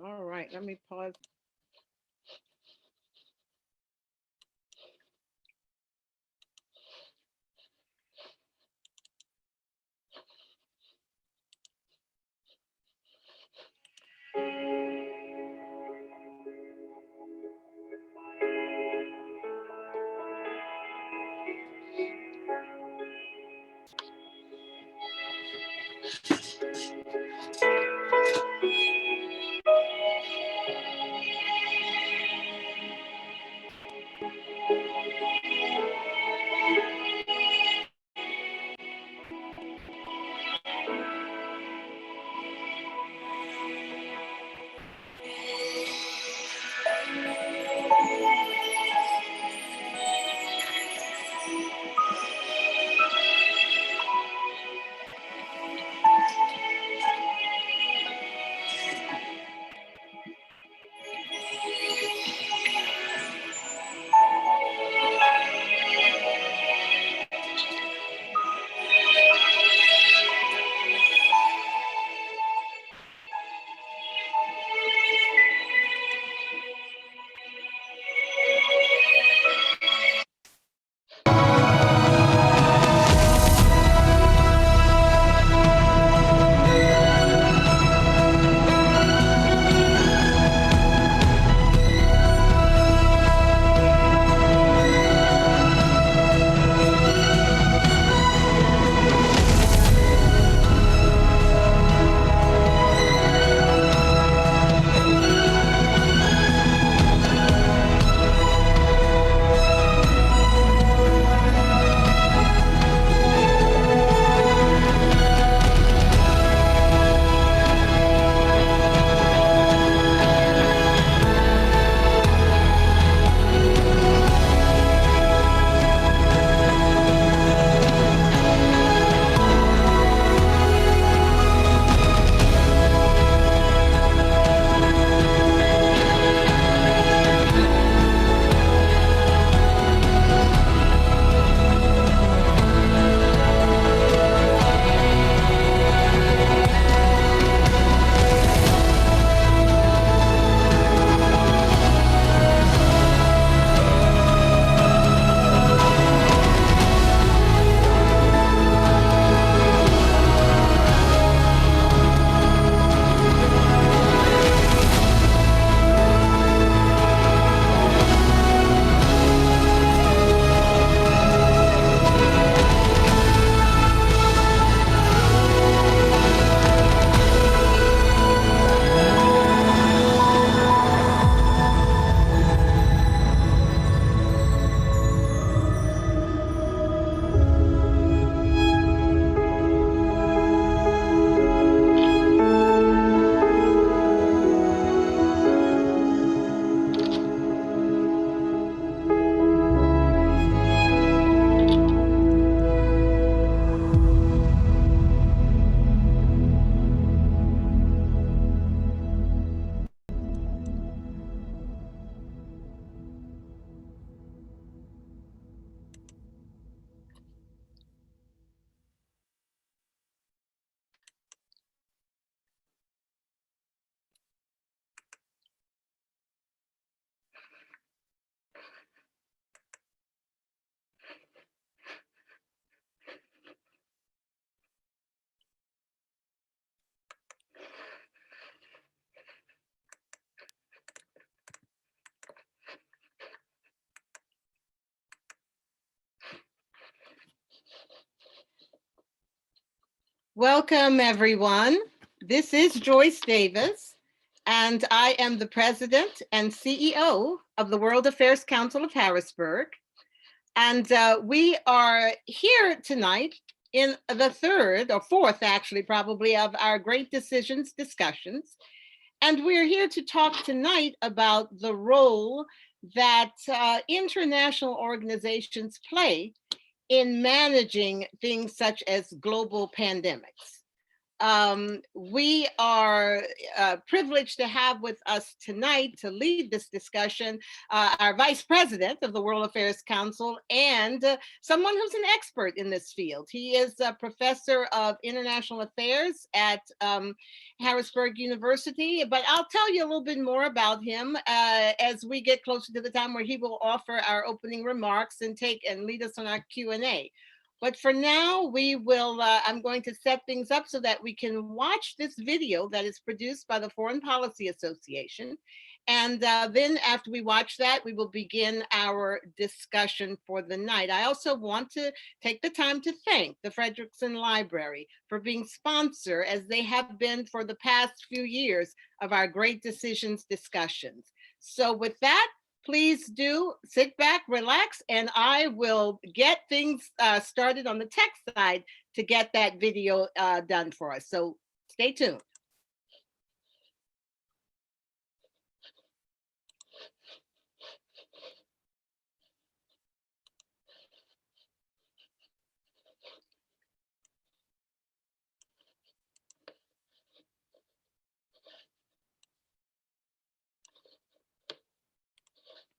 All right, let me pause. Welcome, everyone. This is Joyce Davis, and I am the president and CEO of the World Affairs Council of Harrisburg. And we are here tonight in the third or fourth, actually, probably, of our Great Decisions discussions. And we're here to talk tonight about the role that international organizations play in managing things such as global pandemics. We are privileged to have with us tonight to lead this discussion our Vice President of the World Affairs Council and someone who's an expert in this field. He is a professor of international affairs at Harrisburg University, but I'll tell you a little bit more about him as we get closer to the time where he will offer our opening remarks and lead us on our Q&A. But for now, we will, I'm going to set things up so that we can watch this video that is produced by the Foreign Policy Association. And then after we watch that, we will begin our discussion for the night. I also want to take the time to thank the Frederickson Library for being sponsor, as they have been for the past few years, of our Great Decisions discussions. So with that, please do sit back, relax, and I will get things started on the tech side to get that video done for us. So stay tuned.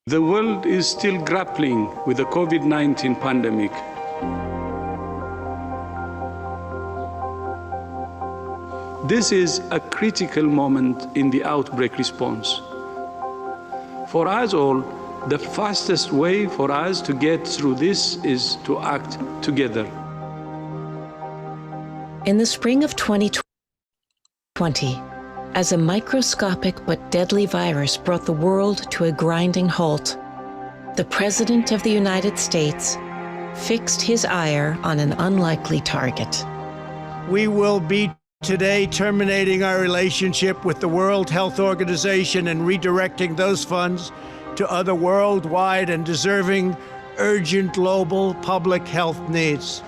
The world is still grappling with the COVID-19 pandemic. This is a critical moment in the outbreak response. For us all, the fastest way for us to get through this is to act together. In the spring of 2020, as a microscopic but deadly virus brought the world to a grinding halt, the President of the United States fixed his ire on an unlikely target. We will be today terminating our relationship with the World Health Organization and redirecting those funds to other worldwide and deserving urgent global public health needs.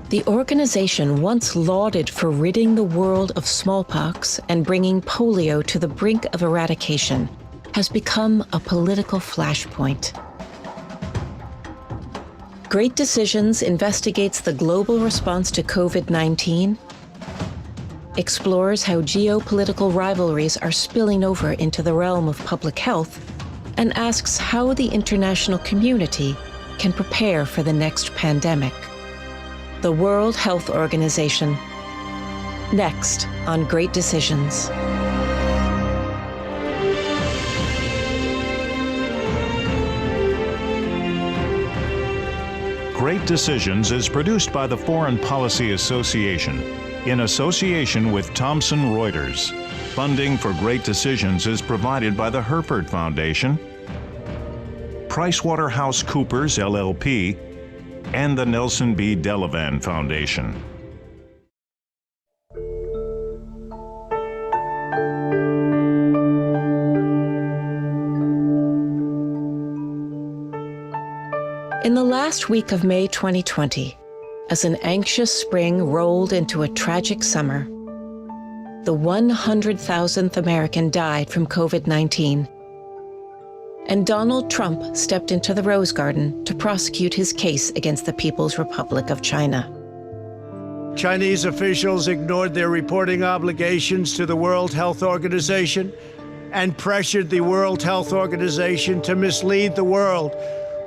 The organization, once lauded for ridding the world of smallpox and bringing polio to the brink of eradication, has become a political flashpoint. Great Decisions investigates the global response to COVID-19, explores how geopolitical rivalries are spilling over into the realm of public health, and asks how the international community can prepare for the next pandemic. The World Health Organization. Next on Great Decisions. Great Decisions is produced by the Foreign Policy Association in association with Thomson Reuters. Funding for Great Decisions is provided by the Herford Foundation, PricewaterhouseCoopers LLP, and the Nelson B. Delavan Foundation. In the last week of May 2020, as an anxious spring rolled into a tragic summer, the 100,000th American died from COVID-19. And Donald Trump stepped into the Rose Garden to prosecute his case against the People's Republic of China. Chinese officials ignored their reporting obligations to the World Health Organization and pressured the World Health Organization to mislead the world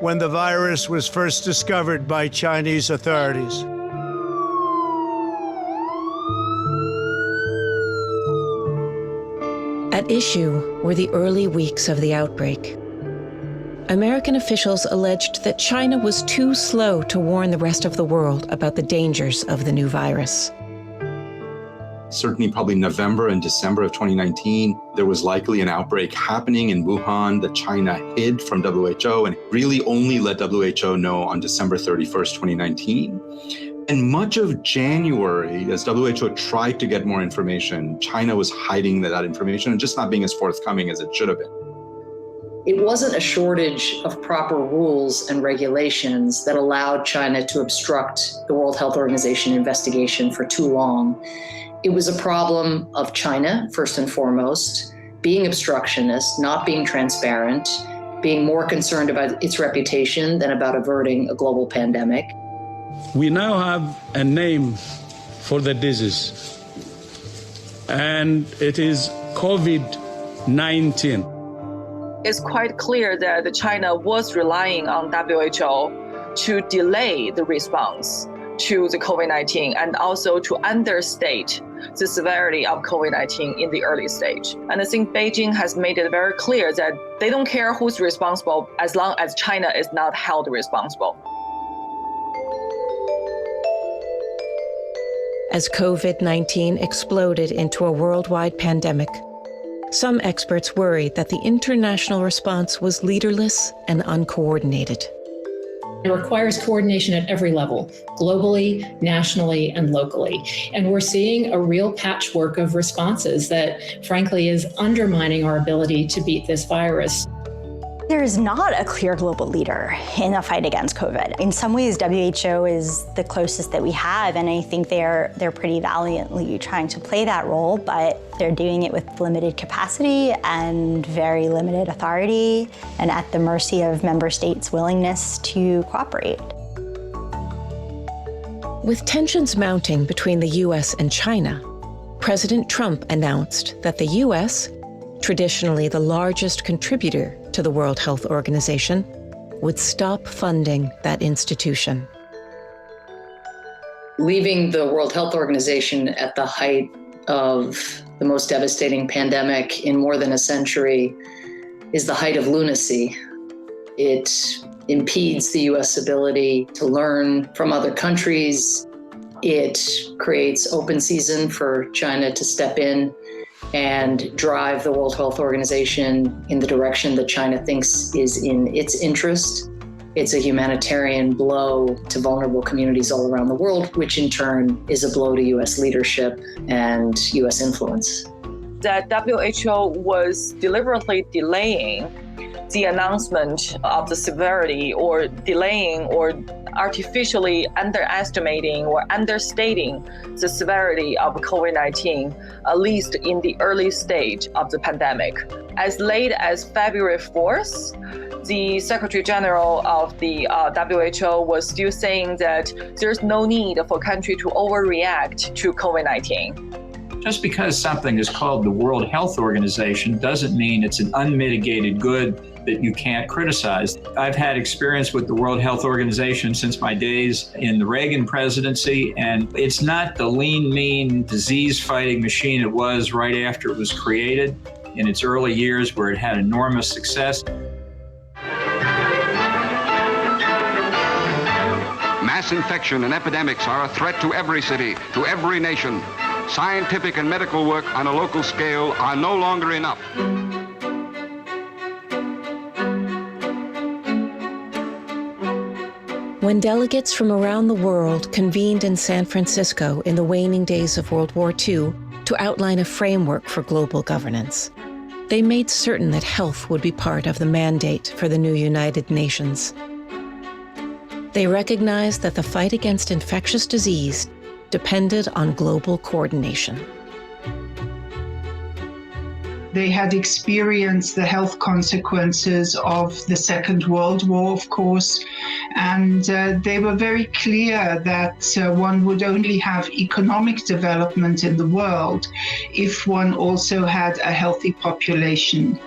when the virus was first discovered by Chinese authorities. At issue were the early weeks of the outbreak. American officials alleged that China was too slow to warn the rest of the world about the dangers of the new virus. Certainly probably November and December of 2019, there was likely an outbreak happening in Wuhan that China hid from WHO and really only let WHO know on December 31st, 2019. And much of January, as WHO tried to get more information, China was hiding that information and just not being as forthcoming as it should have been. It wasn't a shortage of proper rules and regulations that allowed China to obstruct the World Health Organization investigation for too long. It was a problem of China, first and foremost, being obstructionist, not being transparent, being more concerned about its reputation than about averting a global pandemic. We now have a name for the disease. and it is COVID-19. It's quite clear that China was relying on WHO to delay the response to the COVID-19 and also to understate the severity of COVID-19 in the early stage. And I think Beijing has made it very clear that they don't care who's responsible as long as China is not held responsible. As COVID-19 exploded into a worldwide pandemic, some experts worried that the international response was leaderless and uncoordinated. It requires coordination at every level, globally, nationally, and locally. And we're seeing a real patchwork of responses that, frankly, is undermining our ability to beat this virus. There is not a clear global leader in the fight against COVID. In some ways, WHO is the closest that we have, and I think they're pretty valiantly trying to play that role, but they're doing it with limited capacity and very limited authority, and at the mercy of member states' willingness to cooperate. With tensions mounting between the US and China, President Trump announced that the US, traditionally the largest contributor to the World Health Organization, would stop funding that institution. Leaving the World Health Organization at the height of the most devastating pandemic in more than a century is the height of lunacy. It impedes the US ability to learn from other countries. It creates open season for China to step in and drive the World Health Organization in the direction that China thinks is in its interest. It's a humanitarian blow to vulnerable communities all around the world, which in turn is a blow to US leadership and US influence. That WHO was deliberately delaying the announcement of the severity, or delaying or artificially underestimating or understating the severity of COVID-19, at least in the early stage of the pandemic. As late as February 4th, the Secretary General of the WHO was still saying that there's no need for a country to overreact to COVID-19. Just because something is called the World Health Organization doesn't mean it's an unmitigated good that you can't criticize. I've had experience with the World Health Organization since my days in the Reagan presidency, and it's not the lean, mean, disease-fighting machine it was right after it was created in its early years, where it had enormous success. Mass infection and epidemics are a threat to every city, to every nation. Scientific and medical work on a local scale are no longer enough. When delegates from around the world convened in San Francisco in the waning days of World War II to outline a framework for global governance, they made certain that health would be part of the mandate for the new United Nations. They recognized that the fight against infectious disease depended on global coordination. They had experienced the health consequences of the Second World War, of course, and they were very clear that one would only have economic development in the world if one also had a healthy population.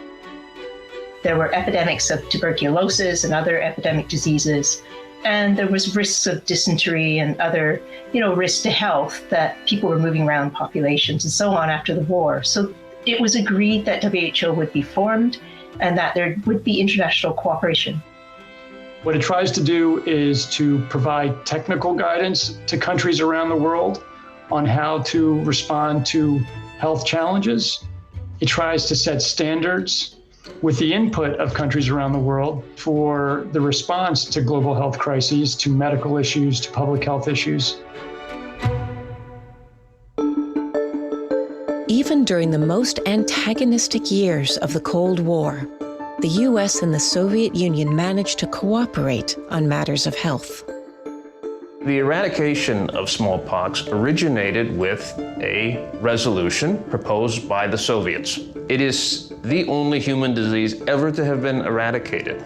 There were epidemics of tuberculosis and other epidemic diseases, and there was risks of dysentery and other, risks to health that people were moving around populations and so on after the war. So it was agreed that WHO would be formed and that there would be international cooperation. What it tries to do is to provide technical guidance to countries around the world on how to respond to health challenges. It tries to set standards with the input of countries around the world for the response to global health crises, to medical issues, to public health issues. Even during the most antagonistic years of the Cold War, the US and the Soviet Union managed to cooperate on matters of health. The eradication of smallpox originated with a resolution proposed by the Soviets. It is the only human disease ever to have been eradicated.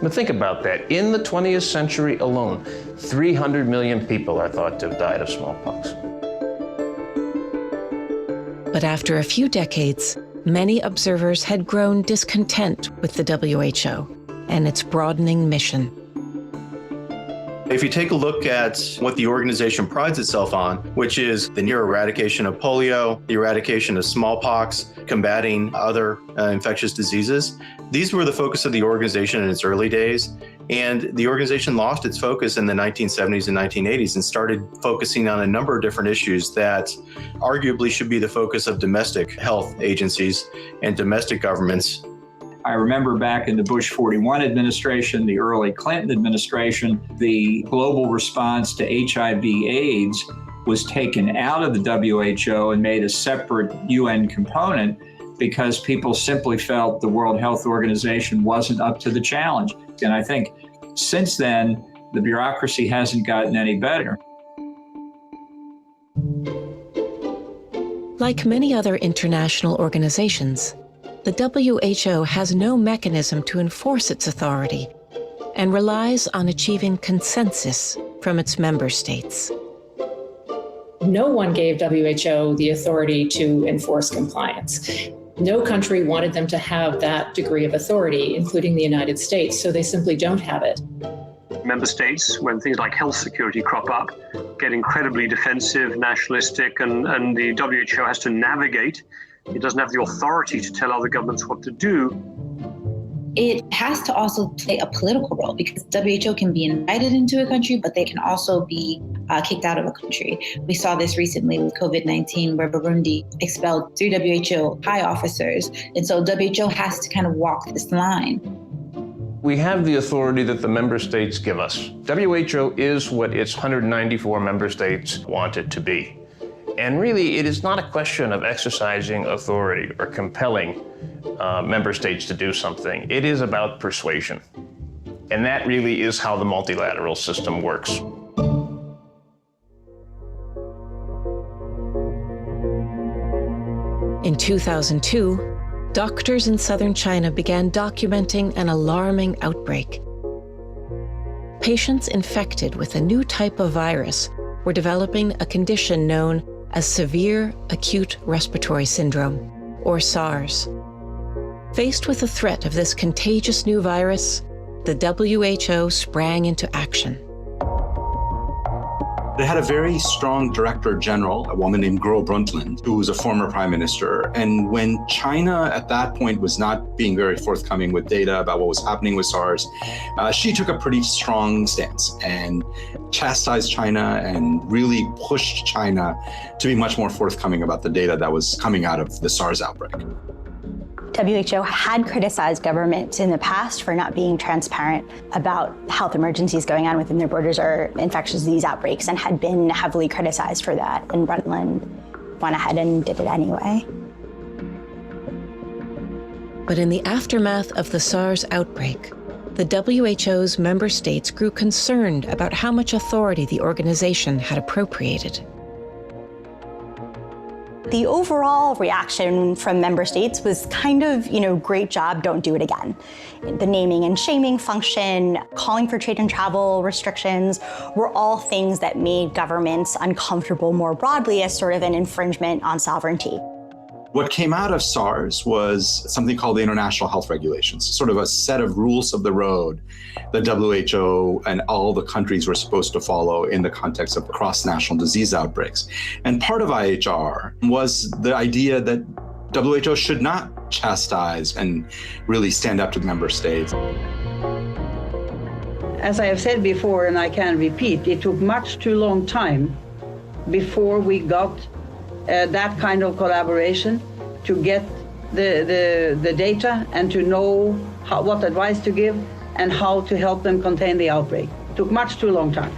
But think about that. In the 20th century alone, 300 million people are thought to have died of smallpox. But after a few decades, many observers had grown discontent with the WHO and its broadening mission. If you take a look at what the organization prides itself on, which is the near eradication of polio, the eradication of smallpox, combating other infectious diseases, these were the focus of the organization in its early days. And the organization lost its focus in the 1970s and 1980s and started focusing on a number of different issues that arguably should be the focus of domestic health agencies and domestic governments. I remember back in the Bush 41 administration, the early Clinton administration, the global response to HIV/AIDS was taken out of the WHO and made a separate UN component because people simply felt the World Health Organization wasn't up to the challenge. And I think since then, the bureaucracy hasn't gotten any better. Like many other international organizations, the WHO has no mechanism to enforce its authority and relies on achieving consensus from its member states. No one gave WHO the authority to enforce compliance. No country wanted them to have that degree of authority, including the United States, so they simply don't have it. Member states, when things like health security crop up, get incredibly defensive, nationalistic, and the WHO has to navigate. It doesn't have the authority to tell other governments what to do. It has to also play a political role because WHO can be invited into a country, but they can also be kicked out of a country. We saw this recently with COVID-19, where Burundi expelled 3 WHO high officers. And so WHO has to kind of walk this line. We have the authority that the member states give us. WHO is what its 194 member states want it to be. And really, it is not a question of exercising authority or compelling member states to do something. It is about persuasion. And that really is how the multilateral system works. In 2002, doctors in southern China began documenting an alarming outbreak. Patients infected with a new type of virus were developing a condition known as severe acute respiratory syndrome, or SARS. Faced with the threat of this contagious new virus, the WHO sprang into action. They had a very strong director general, a woman named Gro Brundtland, who was a former prime minister. And when China at that point was not being very forthcoming with data about what was happening with SARS, she took a pretty strong stance and chastised China and really pushed China to be much more forthcoming about the data that was coming out of the SARS outbreak. WHO had criticized governments in the past for not being transparent about health emergencies going on within their borders or infectious disease outbreaks, and had been heavily criticized for that. And Brundtland went ahead and did it anyway. But in the aftermath of the SARS outbreak, the WHO's member states grew concerned about how much authority the organization had appropriated. The overall reaction from member states was kind of, great job, don't do it again. The naming and shaming function, calling for trade and travel restrictions were all things that made governments uncomfortable more broadly as sort of an infringement on sovereignty. What came out of SARS was something called the International Health Regulations, sort of a set of rules of the road that WHO and all the countries were supposed to follow in the context of cross-national disease outbreaks. And part of IHR was the idea that WHO should not chastise and really stand up to member states. As I have said before, and I can repeat, it took much too long time before we got that kind of collaboration to get the data and to know what advice to give and how to help them contain the outbreak. It took much too long time.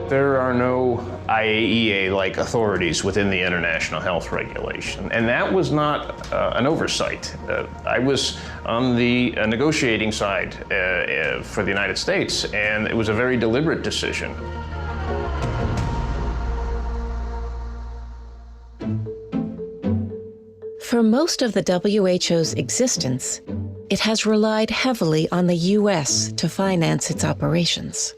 There are no IAEA-like authorities within the International Health Regulation, and that was not an oversight. I was on the negotiating side for the United States, and it was a very deliberate decision. For most of the WHO's existence, it has relied heavily on the US to finance its operations.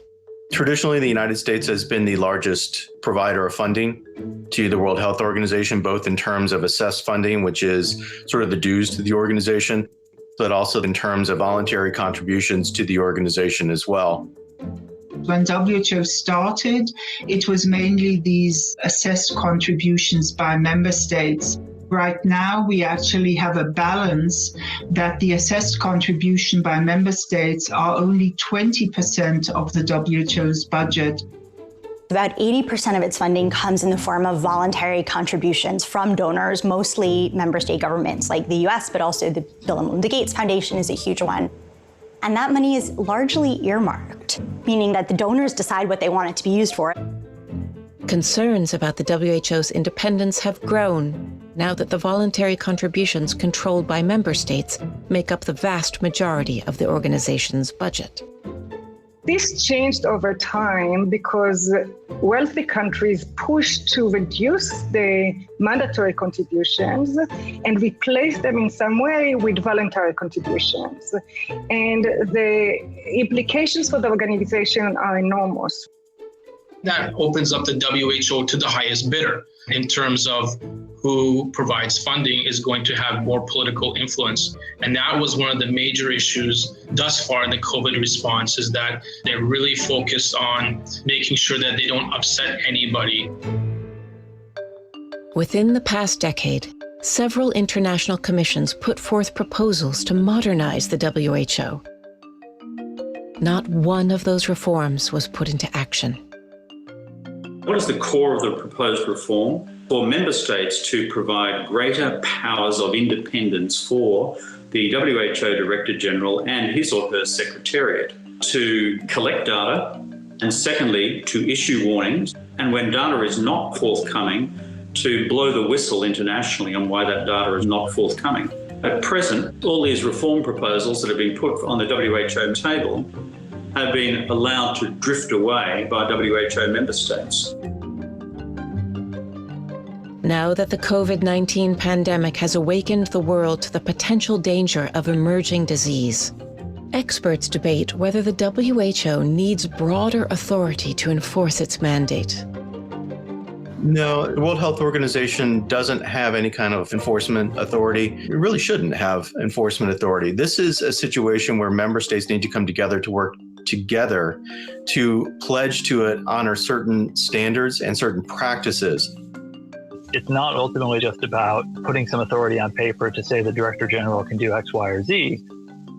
Traditionally, the United States has been the largest provider of funding to the World Health Organization, both in terms of assessed funding, which is sort of the dues to the organization, but also in terms of voluntary contributions to the organization as well. When WHO started, it was mainly these assessed contributions by member states. Right now, we actually have a balance that the assessed contribution by member states are only 20% of the WHO's budget. About 80% of its funding comes in the form of voluntary contributions from donors, mostly member state governments like the US, but also the Bill and Melinda Gates Foundation is a huge one. And that money is largely earmarked, meaning that the donors decide what they want it to be used for. Concerns about the WHO's independence have grown now that the voluntary contributions controlled by member states make up the vast majority of the organization's budget. This changed over time because wealthy countries pushed to reduce the mandatory contributions and replace them in some way with voluntary contributions. And the implications for the organization are enormous. That opens up the WHO to the highest bidder in terms of who provides funding is going to have more political influence. And that was one of the major issues thus far in the COVID response, is that they're really focused on making sure that they don't upset anybody. Within the past decade, several international commissions put forth proposals to modernize the WHO. Not one of those reforms was put into action. What is the core of the proposed reform? For member states to provide greater powers of independence for the WHO Director General and his or her Secretariat to collect data, and secondly, to issue warnings, and when data is not forthcoming, to blow the whistle internationally on why that data is not forthcoming. At present, all these reform proposals that have been put on the WHO table have been allowed to drift away by WHO member states. Now that the COVID-19 pandemic has awakened the world to the potential danger of emerging disease, experts debate whether the WHO needs broader authority to enforce its mandate. No, the World Health Organization doesn't have any kind of enforcement authority. It really shouldn't have enforcement authority. This is a situation where member states need to come together to work together to pledge to honor certain standards and certain practices. It's not ultimately just about putting some authority on paper to say the Director General can do X, Y, or Z.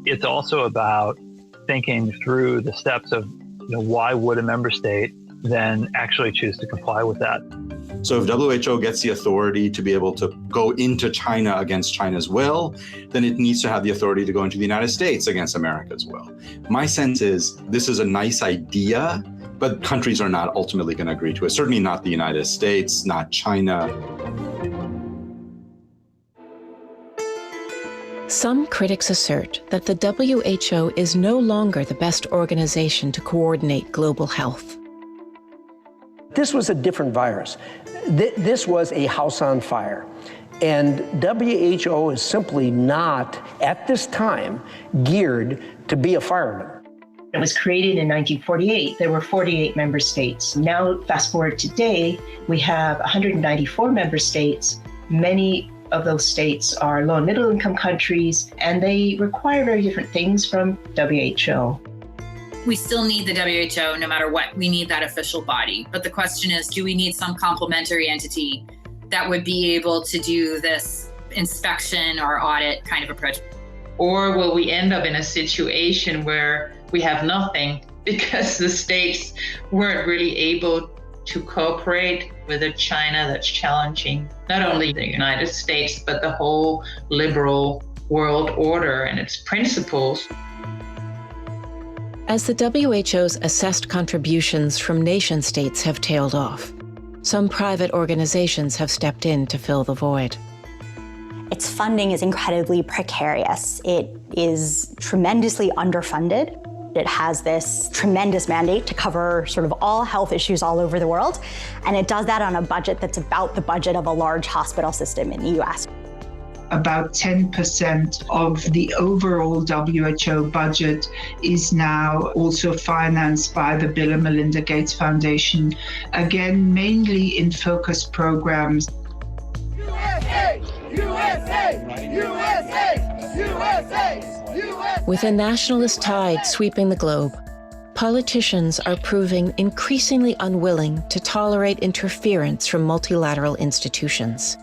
It's also about thinking through the steps of, why would a member state then actually choose to comply with that? So if WHO gets the authority to be able to go into China against China's will, then it needs to have the authority to go into the United States against America's will. My sense is this is a nice idea, but countries are not ultimately going to agree to it. Certainly not the United States, not China. Some critics assert that the WHO is no longer the best organization to coordinate global health. This was a different virus. This was a house on fire. And WHO is simply not, at this time, geared to be a fireman. It was created in 1948. There were 48 member states. Now, fast forward today, we have 194 member states. Many of those states are low and middle income countries, and they require very different things from WHO. We still need the WHO no matter what. We need that official body. But the question is, do we need some complementary entity that would be able to do this inspection or audit kind of approach? Or will we end up in a situation where we have nothing because the states weren't really able to cooperate with a China that's challenging not only the United States, but the whole liberal world order and its principles? As the WHO's assessed contributions from nation states have tailed off, some private organizations have stepped in to fill the void. Its funding is incredibly precarious. It is tremendously underfunded. It has this tremendous mandate to cover sort of all health issues all over the world, and it does that on a budget that's about the budget of a large hospital system in the US. About 10% of the overall WHO budget is now also financed by the Bill and Melinda Gates Foundation, again, mainly in focus programs. USA! USA! USA! USA! USA! With a nationalist tide sweeping the globe, politicians are proving increasingly unwilling to tolerate interference from multilateral institutions.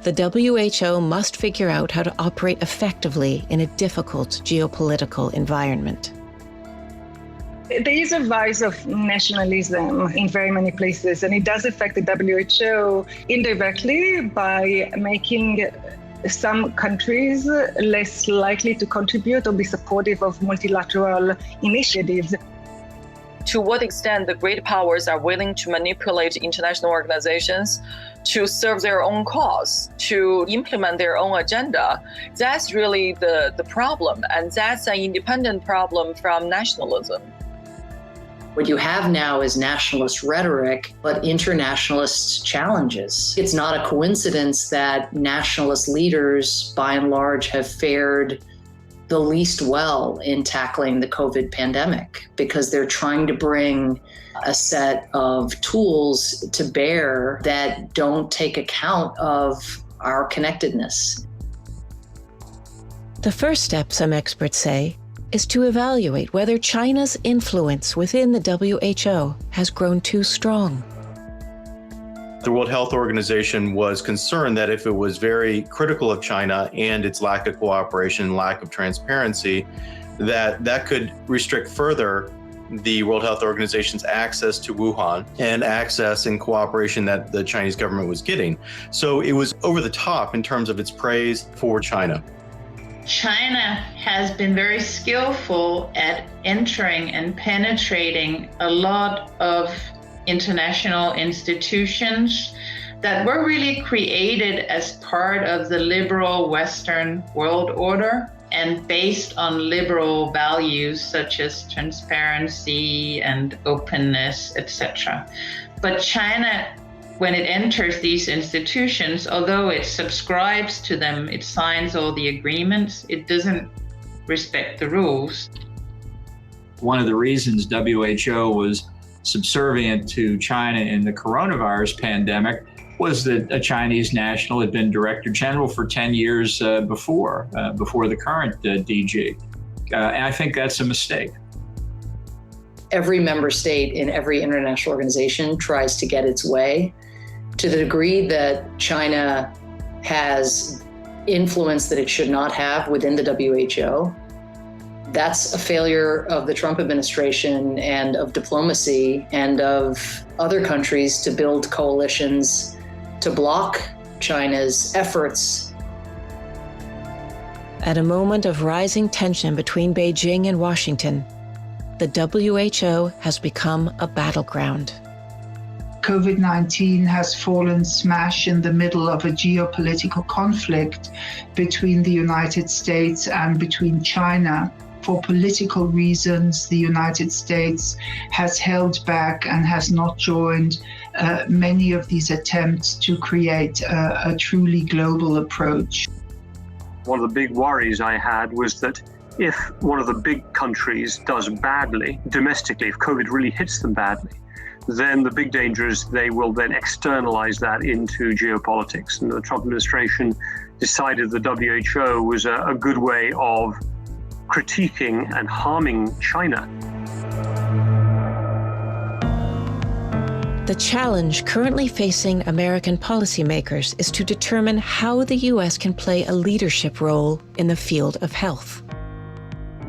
The WHO must figure out how to operate effectively in a difficult geopolitical environment. There is a rise of nationalism in very many places, and it does affect the WHO indirectly by making some countries less likely to contribute or be supportive of multilateral initiatives. To what extent the great powers are willing to manipulate international organizations to serve their own cause, to implement their own agenda, that's really the problem. And that's an independent problem from nationalism. What you have now is nationalist rhetoric, but internationalist challenges. It's not a coincidence that nationalist leaders, by and large, have fared the least well in tackling the COVID pandemic, because they're trying to bring a set of tools to bear that don't take account of our connectedness. The first step, some experts say, is to evaluate whether China's influence within the WHO has grown too strong. The World Health Organization was concerned that if it was very critical of China and its lack of cooperation, lack of transparency, that could restrict further the World Health Organization's access to Wuhan and access and cooperation that the Chinese government was getting. So it was over the top in terms of its praise for China. China has been very skillful at entering and penetrating a lot of international institutions that were really created as part of the liberal Western world order and based on liberal values such as transparency and openness, etc. But China, when it enters these institutions, although it subscribes to them, it signs all the agreements, it doesn't respect the rules. One of the reasons WHO was subservient to China in the coronavirus pandemic was that a Chinese national had been Director General for 10 years before the current DG. And I think that's a mistake. Every member state in every international organization tries to get its way. To the degree that China has influence that it should not have within the WHO, that's a failure of the Trump administration and of diplomacy and of other countries to build coalitions to block China's efforts. At a moment of rising tension between Beijing and Washington, the WHO has become a battleground. COVID-19 has fallen smash in the middle of a geopolitical conflict between the United States and between China. For political reasons, the United States has held back and has not joined many of these attempts to create a truly global approach. One of the big worries I had was that if one of the big countries does badly domestically, if COVID really hits them badly, then the big danger is they will then externalize that into geopolitics. And the Trump administration decided the WHO was a good way of critiquing and harming China. The challenge currently facing American policymakers is to determine how the U.S. can play a leadership role in the field of health.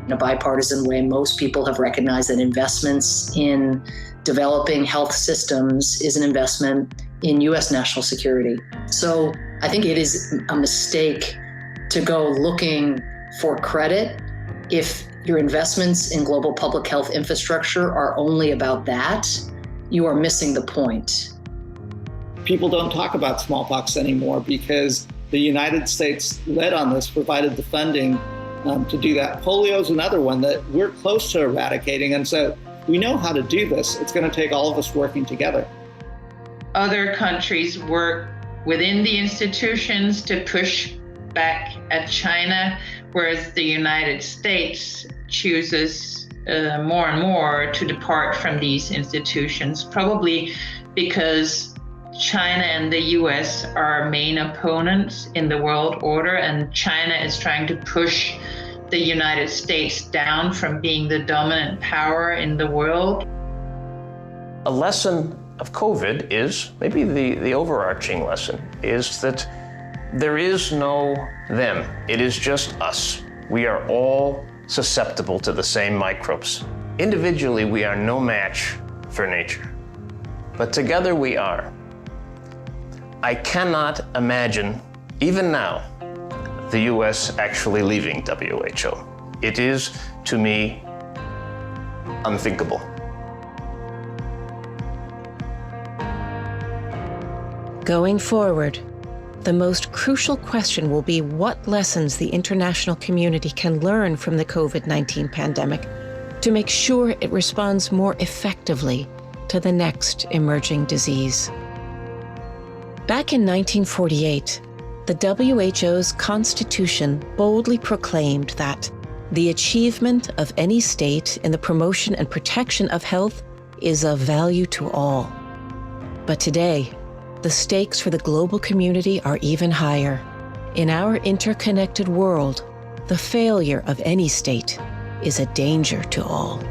In a bipartisan way, most people have recognized that investments in developing health systems is an investment in U.S. national security. So I think it is a mistake to go looking for credit if your investments in global public health infrastructure are only about that. You are missing the point. People don't talk about smallpox anymore because the United States led on this, provided the funding to do that. Polio is another one that we're close to eradicating, and so we know how to do this. It's going to take all of us working together. Other countries work within the institutions to push back at China, whereas the United States chooses more and more to depart from these institutions, probably because China and the US are main opponents in the world order, and China is trying to push the United States down from being the dominant power in the world. A lesson of COVID is, maybe the overarching lesson, is that there is no them. It is just us. We are all susceptible to the same microbes. Individually, we are no match for nature, but together we are. I cannot imagine, even now, the US actually leaving WHO. It is, to me, unthinkable. Going forward, the most crucial question will be what lessons the international community can learn from the COVID-19 pandemic to make sure it responds more effectively to the next emerging disease. Back in 1948, the WHO's constitution boldly proclaimed that the achievement of any state in the promotion and protection of health is of value to all. But today, the stakes for the global community are even higher. In our interconnected world, the failure of any state is a danger to all.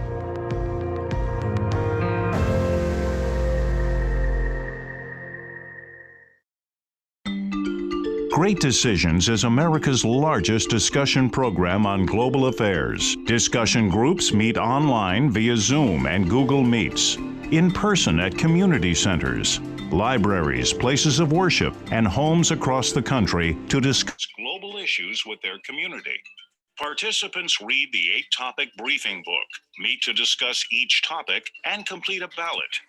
Great Decisions is America's largest discussion program on global affairs. Discussion groups meet online via Zoom and Google Meets, in person at community centers, libraries, places of worship, and homes across the country to discuss global issues with their community. Participants read the 8-topic briefing book, meet to discuss each topic, and complete a ballot.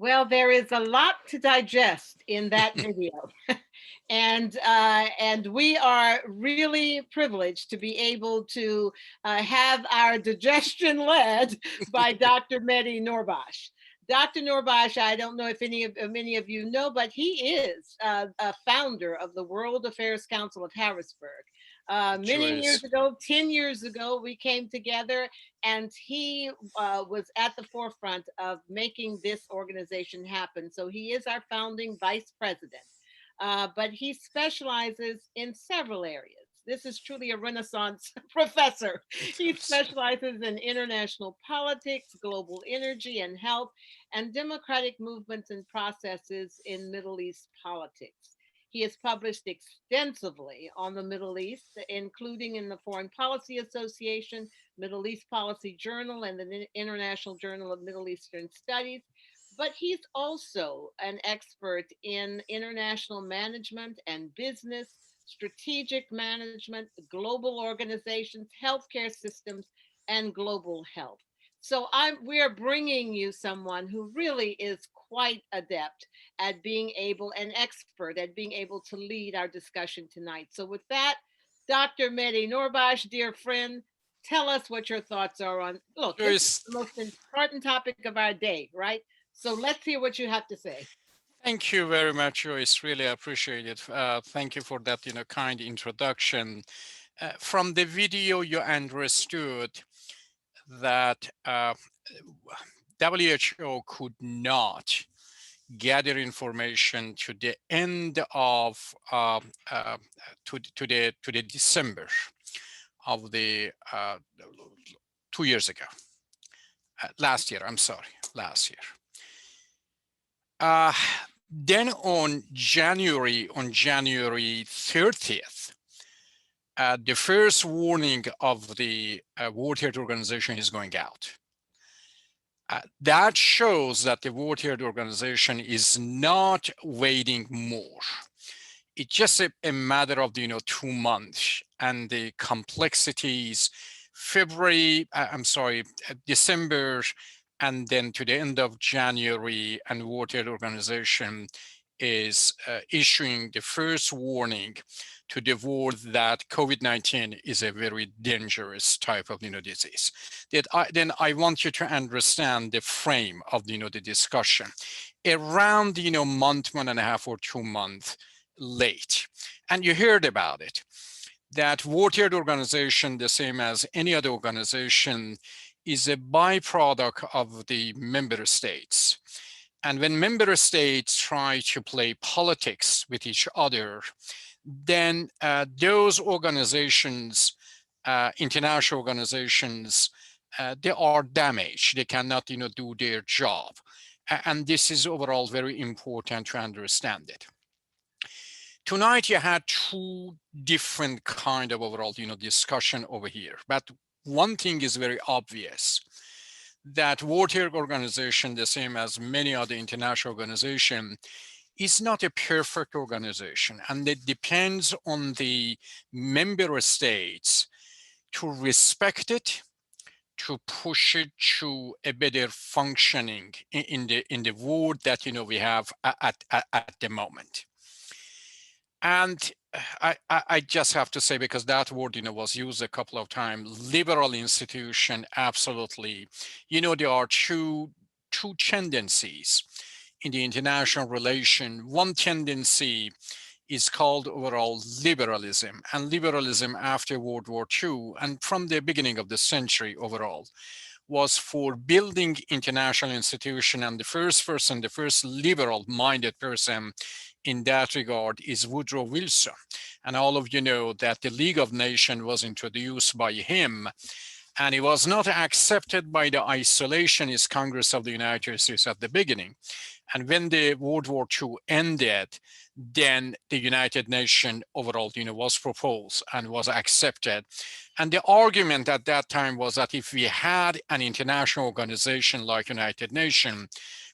Well, there is a lot to digest in that video. And we are really privileged to be able to have our digestion led by Dr. Mehdi Noorbaksh. Dr. Noorbaksh, I don't know if many of you know, but he is a founder of the World Affairs Council of Harrisburg. Many years ago, 10 years ago, we came together, and he was at the forefront of making this organization happen. So he is our founding vice president, but he specializes in several areas. This is truly a Renaissance professor. He specializes in international politics, global energy and health, and democratic movements and processes in Middle East politics. He has published extensively on the Middle East, including in the Foreign Policy Association, Middle East Policy Journal, and the International Journal of Middle Eastern Studies. But he's also an expert in international management and business, strategic management, global organizations, healthcare systems, and global health. So we are bringing you someone who really is quite adept at being able, an expert at being able to lead our discussion tonight. So with that, Dr. Mehdi Noorbaksh, dear friend, tell us what your thoughts are on, look, this is the most important topic of our day, right? So let's hear what you have to say. Thank you very much, Joyce. Really appreciate it. Thank you for that, kind introduction. From the video, you understood that WHO could not gather information to the end of to the December of the 2 years ago. Last year. Then on January 30th, the first warning of the World Health Organization is going out. That shows that the World Health Organization is not waiting more. It's just a matter of 2 months, and the complexities, December, and then to the end of January, and World Health Organization is issuing the first warning to the world that COVID-19 is a very dangerous type of disease. Then I want you to understand the frame of the discussion. Around month and a half or 2 months, late. And you heard about it, that World Trade Organization, the same as any other organization, is a byproduct of the member states. And when member states try to play politics with each other, then those organizations, international organizations, they are damaged. They cannot, do their job. And this is overall very important to understand it. Tonight, you had two different kind of overall, discussion over here. But one thing is very obvious, that World Trade Organization, the same as many other international organizations, is not a perfect organization. And it depends on the member states to respect it, to push it to a better functioning in the world that we have at the moment. And I just have to say, because that word was used a couple of times, liberal institution, absolutely. There are two tendencies in the international relation. One tendency is called overall liberalism, and liberalism after World War II and from the beginning of the century overall was for building international institution. And the first liberal-minded person in that regard is Woodrow Wilson. And all of you know that the League of Nations was introduced by him, and it was not accepted by the isolationist Congress of the United States at the beginning. And when the World War II ended, then the United Nations overall, was proposed and was accepted. And the argument at that time was that if we had an international organization like United Nations,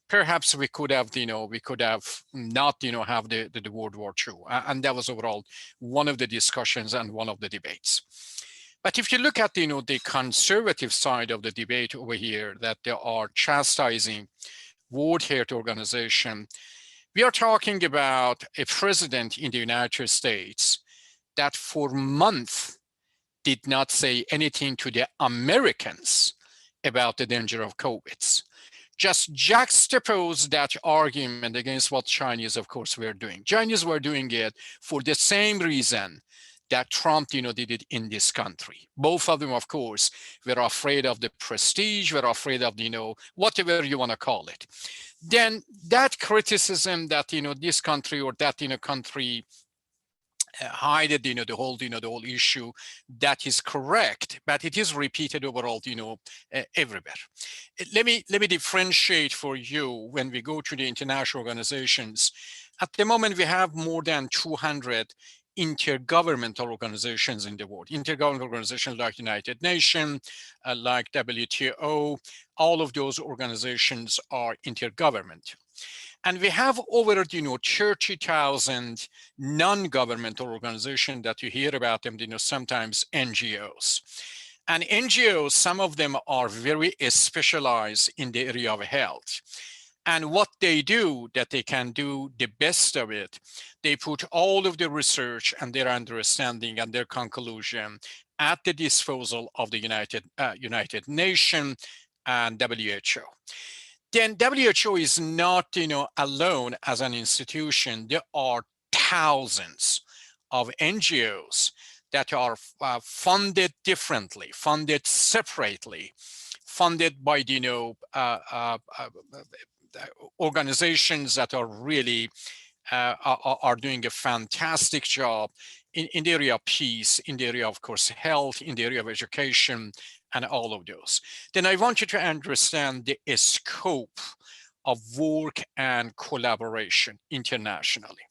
perhaps we could have, not, have the World War II. And that was overall one of the discussions and one of the debates. But if you look at, the conservative side of the debate over here, that they are chastising World Health Organization, we are talking about a president in the United States that for months did not say anything to the Americans about the danger of COVID. Just juxtapose that argument against what Chinese, of course, were doing. Chinese were doing it for the same reason that Trump, did it in this country. Both of them, of course, were afraid of the prestige, were afraid of, whatever you want to call it. Then that criticism that, this country or that, country hide the whole issue, that is correct, but it is repeated overall, everywhere. Let me differentiate for you when we go to the international organizations. At the moment, we have more than 200 intergovernmental organizations in the world. Intergovernmental organizations like United Nations, like WTO, all of those organizations are intergovernmental. And we have over 30,000 non-governmental organizations that you hear about them, sometimes NGOs. And NGOs, some of them are very specialized in the area of health. And what they do, that they can do the best of it, they put all of the research and their understanding and their conclusion at the disposal of the United Nations and WHO. Then WHO is not, alone as an institution. There are thousands of NGOs that are funded differently, funded separately, funded by, organizations that are really are doing a fantastic job in the area of peace, in the area of course health, in the area of education, and all of those. Then I want you to understand the scope of work and collaboration internationally.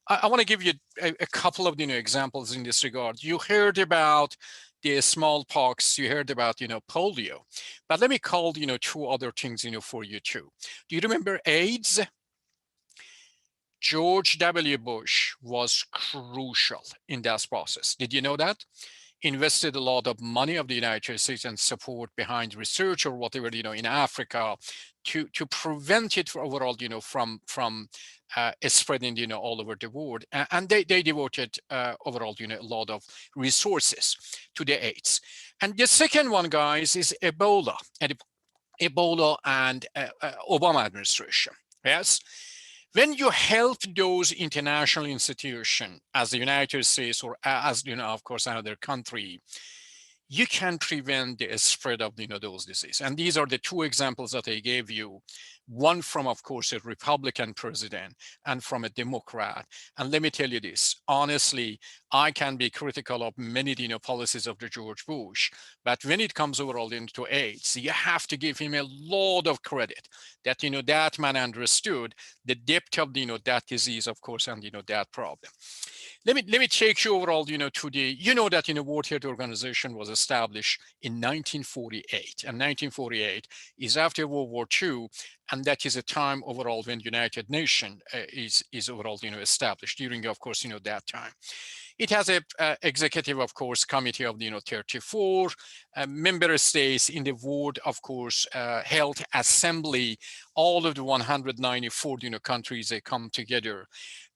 I want to give you a couple of examples in this regard. You heard about the smallpox, you heard about polio, but let me call two other things for you too. Do you remember AIDS? George W. Bush was crucial in that process. Did you know that? Invested a lot of money of the United States and support behind research or whatever, in Africa to prevent it overall, from spreading, all over the world. And they devoted overall, a lot of resources to the AIDS. And the second one, guys, is Ebola and Obama administration. Yes. When you help those international institutions, as the United States or as, of course, another country, you can prevent the spread of those diseases. And these are the two examples that I gave you, one from, of course, a Republican president and from a Democrat. And let me tell you this, honestly, I can be critical of many policies of the George Bush, but when it comes overall into AIDS, you have to give him a lot of credit that that man understood the depth of that disease, of course, and that problem. Let me take you overall, to the, that, World Health Organization was established in 1948, and 1948 is after World War II, and that is a time overall when United Nations is overall, established during, of course, that time. It has a executive, of course, committee of 34 member states in the World, of course, Health Assembly. All of the 194 countries, they come together,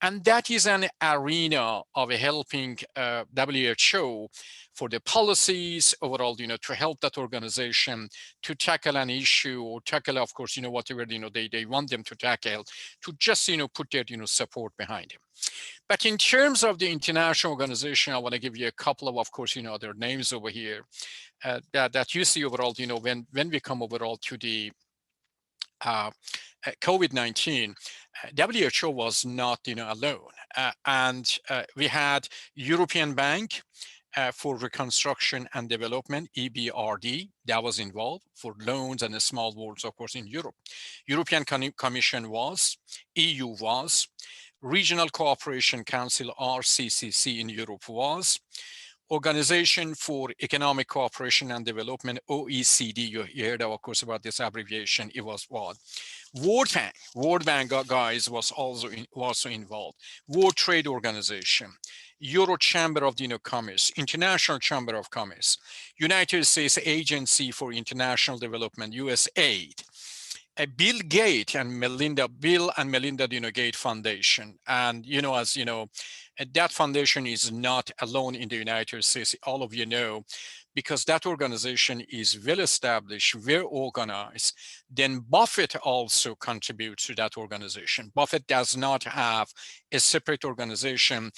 and that is an arena of helping WHO for the policies overall, to help that organization to tackle an issue or tackle, of course, whatever they want them to tackle, to just put their support behind him. But in terms of the international organization, I want to give you a couple of course, other names over here that you see overall, when we come overall to the COVID-19, WHO was not, alone. And we had European Bank for Reconstruction and Development, EBRD, that was involved for loans and small loans, of course, in Europe. European Commission was, EU was, Regional Cooperation Council, RCCC in Europe was, Organization for Economic Cooperation and Development, OECD, you heard, of course, about this abbreviation, it was what? World Bank guys was also involved. World Trade Organization, Euro Chamber of Commerce, International Chamber of Commerce, United States Agency for International Development, USAID, Bill and Melinda Gates Foundation. And, as you know, that foundation is not alone in the United States, all of you know, because that organization is well established, well organized. Then Buffett also contributes to that organization. Buffett does not have a separate organization.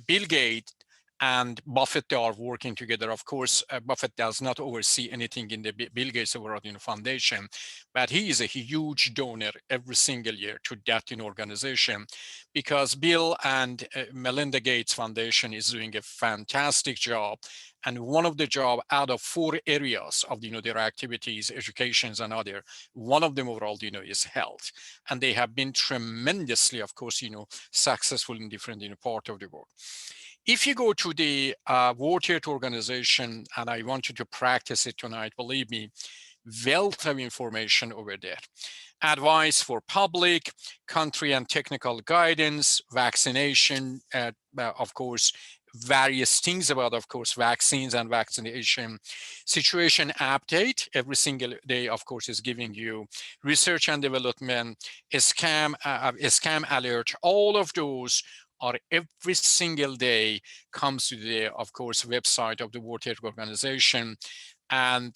Bill Gates and Buffett are working together. Of course, Buffett does not oversee anything in the Bill Gates Foundation, but he is a huge donor every single year to that organization, because Bill and Melinda Gates Foundation is doing a fantastic job. And one of the job out of 4 areas of their activities, educations and other, one of them overall is health. And they have been tremendously, of course, successful in different part of the world. If you go to the World Health Organization, and I want you to practice it tonight, believe me, wealth of information over there. Advice for public, country and technical guidance, vaccination, of course, various things about, of course, vaccines and vaccination, situation update every single day, of course, is giving you research and development, scam alert, all of those are every single day comes to the, of course, website of the World Health Organization. And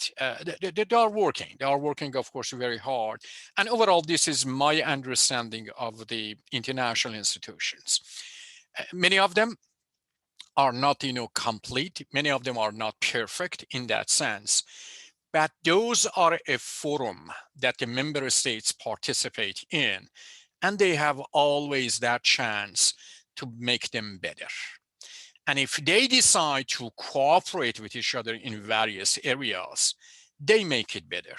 they are working. They are working, of course, very hard. And overall, this is my understanding of the international institutions. Many of them are not, complete. Many of them are not perfect in that sense. But those are a forum that the member states participate in, and they have always that chance to make them better. And if they decide to cooperate with each other in various areas, they make it better.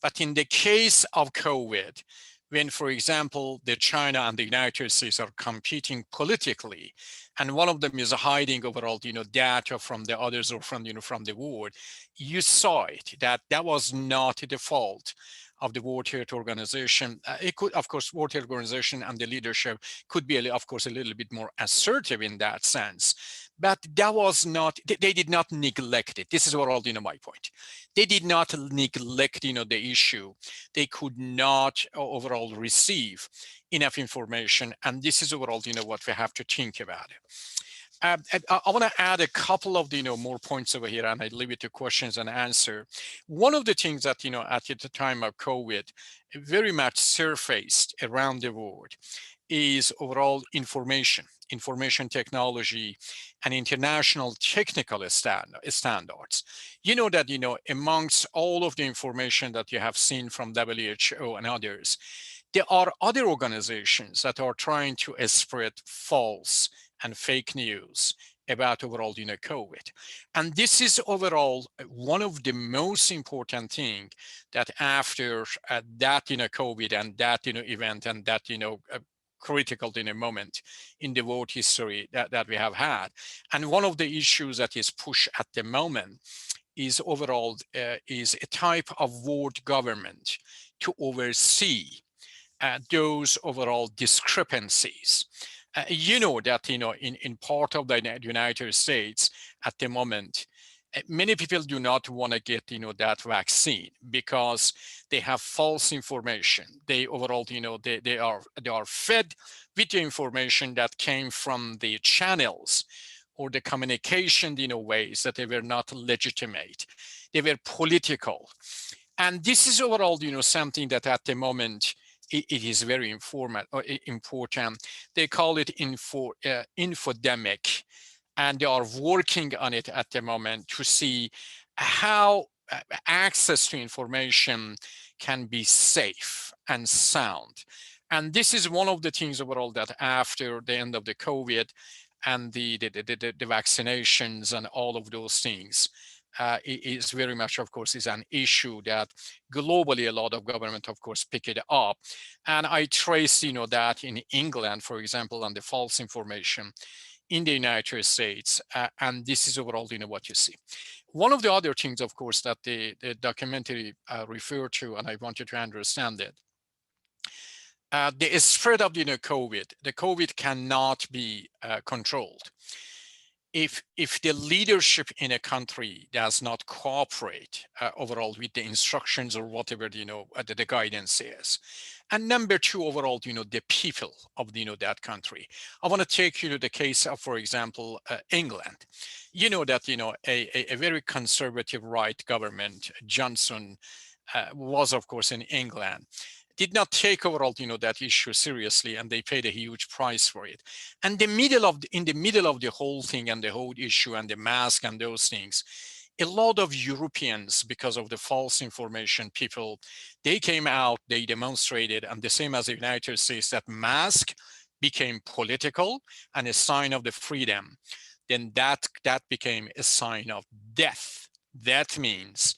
But in the case of COVID, when, for example, the China and the United States are competing politically, and one of them is hiding overall, data from the others or from, from the world, you saw it, that was not the fault of the World Health Organization. It could, of course, World Health Organization and the leadership could be, of course, a little bit more assertive in that sense. But that was not, they did not neglect it. This is overall, my point. They did not neglect, the issue. They could not overall receive enough information. And this is overall, what we have to think about. I want to add a couple of more points over here, and I leave it to questions and answer. One of the things that at the time of COVID very much surfaced around the world is overall information technology, and international technical standards. You know that, amongst all of the information that you have seen from WHO and others, there are other organizations that are trying to spread false and fake news about overall, COVID. And this is overall one of the most important thing that after that, COVID and that, event and that, critical moment in the world history that we have had. And one of the issues that is pushed at the moment is overall is a type of world government to oversee those overall discrepancies. You know that, in part of the United States at the moment, many people do not want to get, that vaccine because they have false information. They overall, they are fed with the information that came from the channels or the communication, ways that they were not legitimate. They were political. And this is overall, something that at the moment, it is very important. They call it infodemic, and they are working on it at the moment to see how access to information can be safe and sound. And this is one of the things overall that after the end of the COVID and the vaccinations and all of those things, is very much, of course, is an issue that globally a lot of government, of course, pick it up. And I trace, that in England, for example, on the false information in the United States. And this is overall, what you see. One of the other things, of course, that the documentary referred to, and I want you to understand it, the spread of, COVID, the COVID cannot be controlled. If the leadership in a country does not cooperate overall with the instructions or whatever the guidance is, and number two overall the people of that country. I want to take the case of, for example, England. You know that a very conservative right government, Johnson, was of course in England, did not take overall, that issue seriously, and they paid a huge price for it. And in the middle of the whole thing and the whole issue and the mask and those things, a lot of Europeans, because of the false information, people, they came out, they demonstrated, and the same as the United States, that mask became political and a sign of the freedom. Then that became a sign of death. That means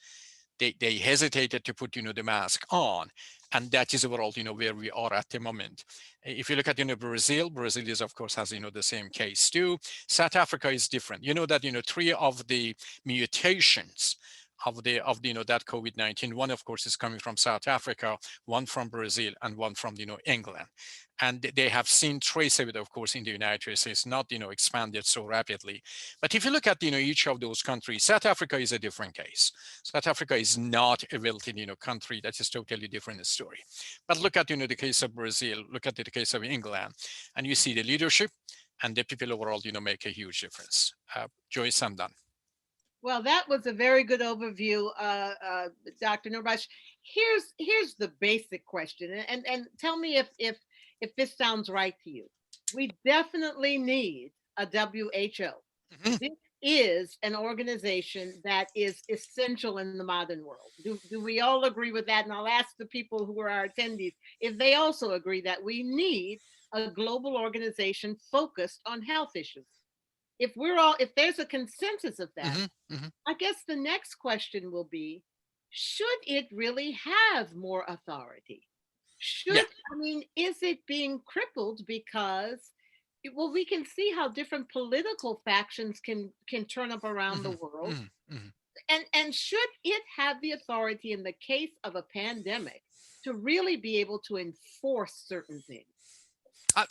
they hesitated to put, the mask on. And that is overall, where we are at the moment. If you look at, Brazil is, of course, has, the same case too. South Africa is different. You know that, 3 of the mutations of that COVID-19, one, of course, is coming from South Africa, one from Brazil, and one from, England. And they have seen trace of it, of course, in the United States, not, expanded so rapidly. But if you look at, each of those countries, South Africa is a different case. South Africa is not a wealthy, country. That is totally different story. But look at, the case of Brazil, look at the case of England, and you see the leadership and the people overall, make a huge difference. Joyce, I'm done. Well, that was a very good overview, Dr. Noorbaksh. Here's the basic question, and tell me if this sounds right to you. We definitely need a WHO. Mm-hmm. This is an organization that is essential in the modern world. Do we all agree with that? And I'll ask the people who are our attendees if they also agree that we need a global organization focused on health issues. If there's a consensus of that, mm-hmm, mm-hmm. I guess the next question will be, should it really have more authority? Is it being crippled because, we can see how different political factions can turn up around mm-hmm, the world. Mm-hmm. And should it have the authority in the case of a pandemic to really be able to enforce certain things?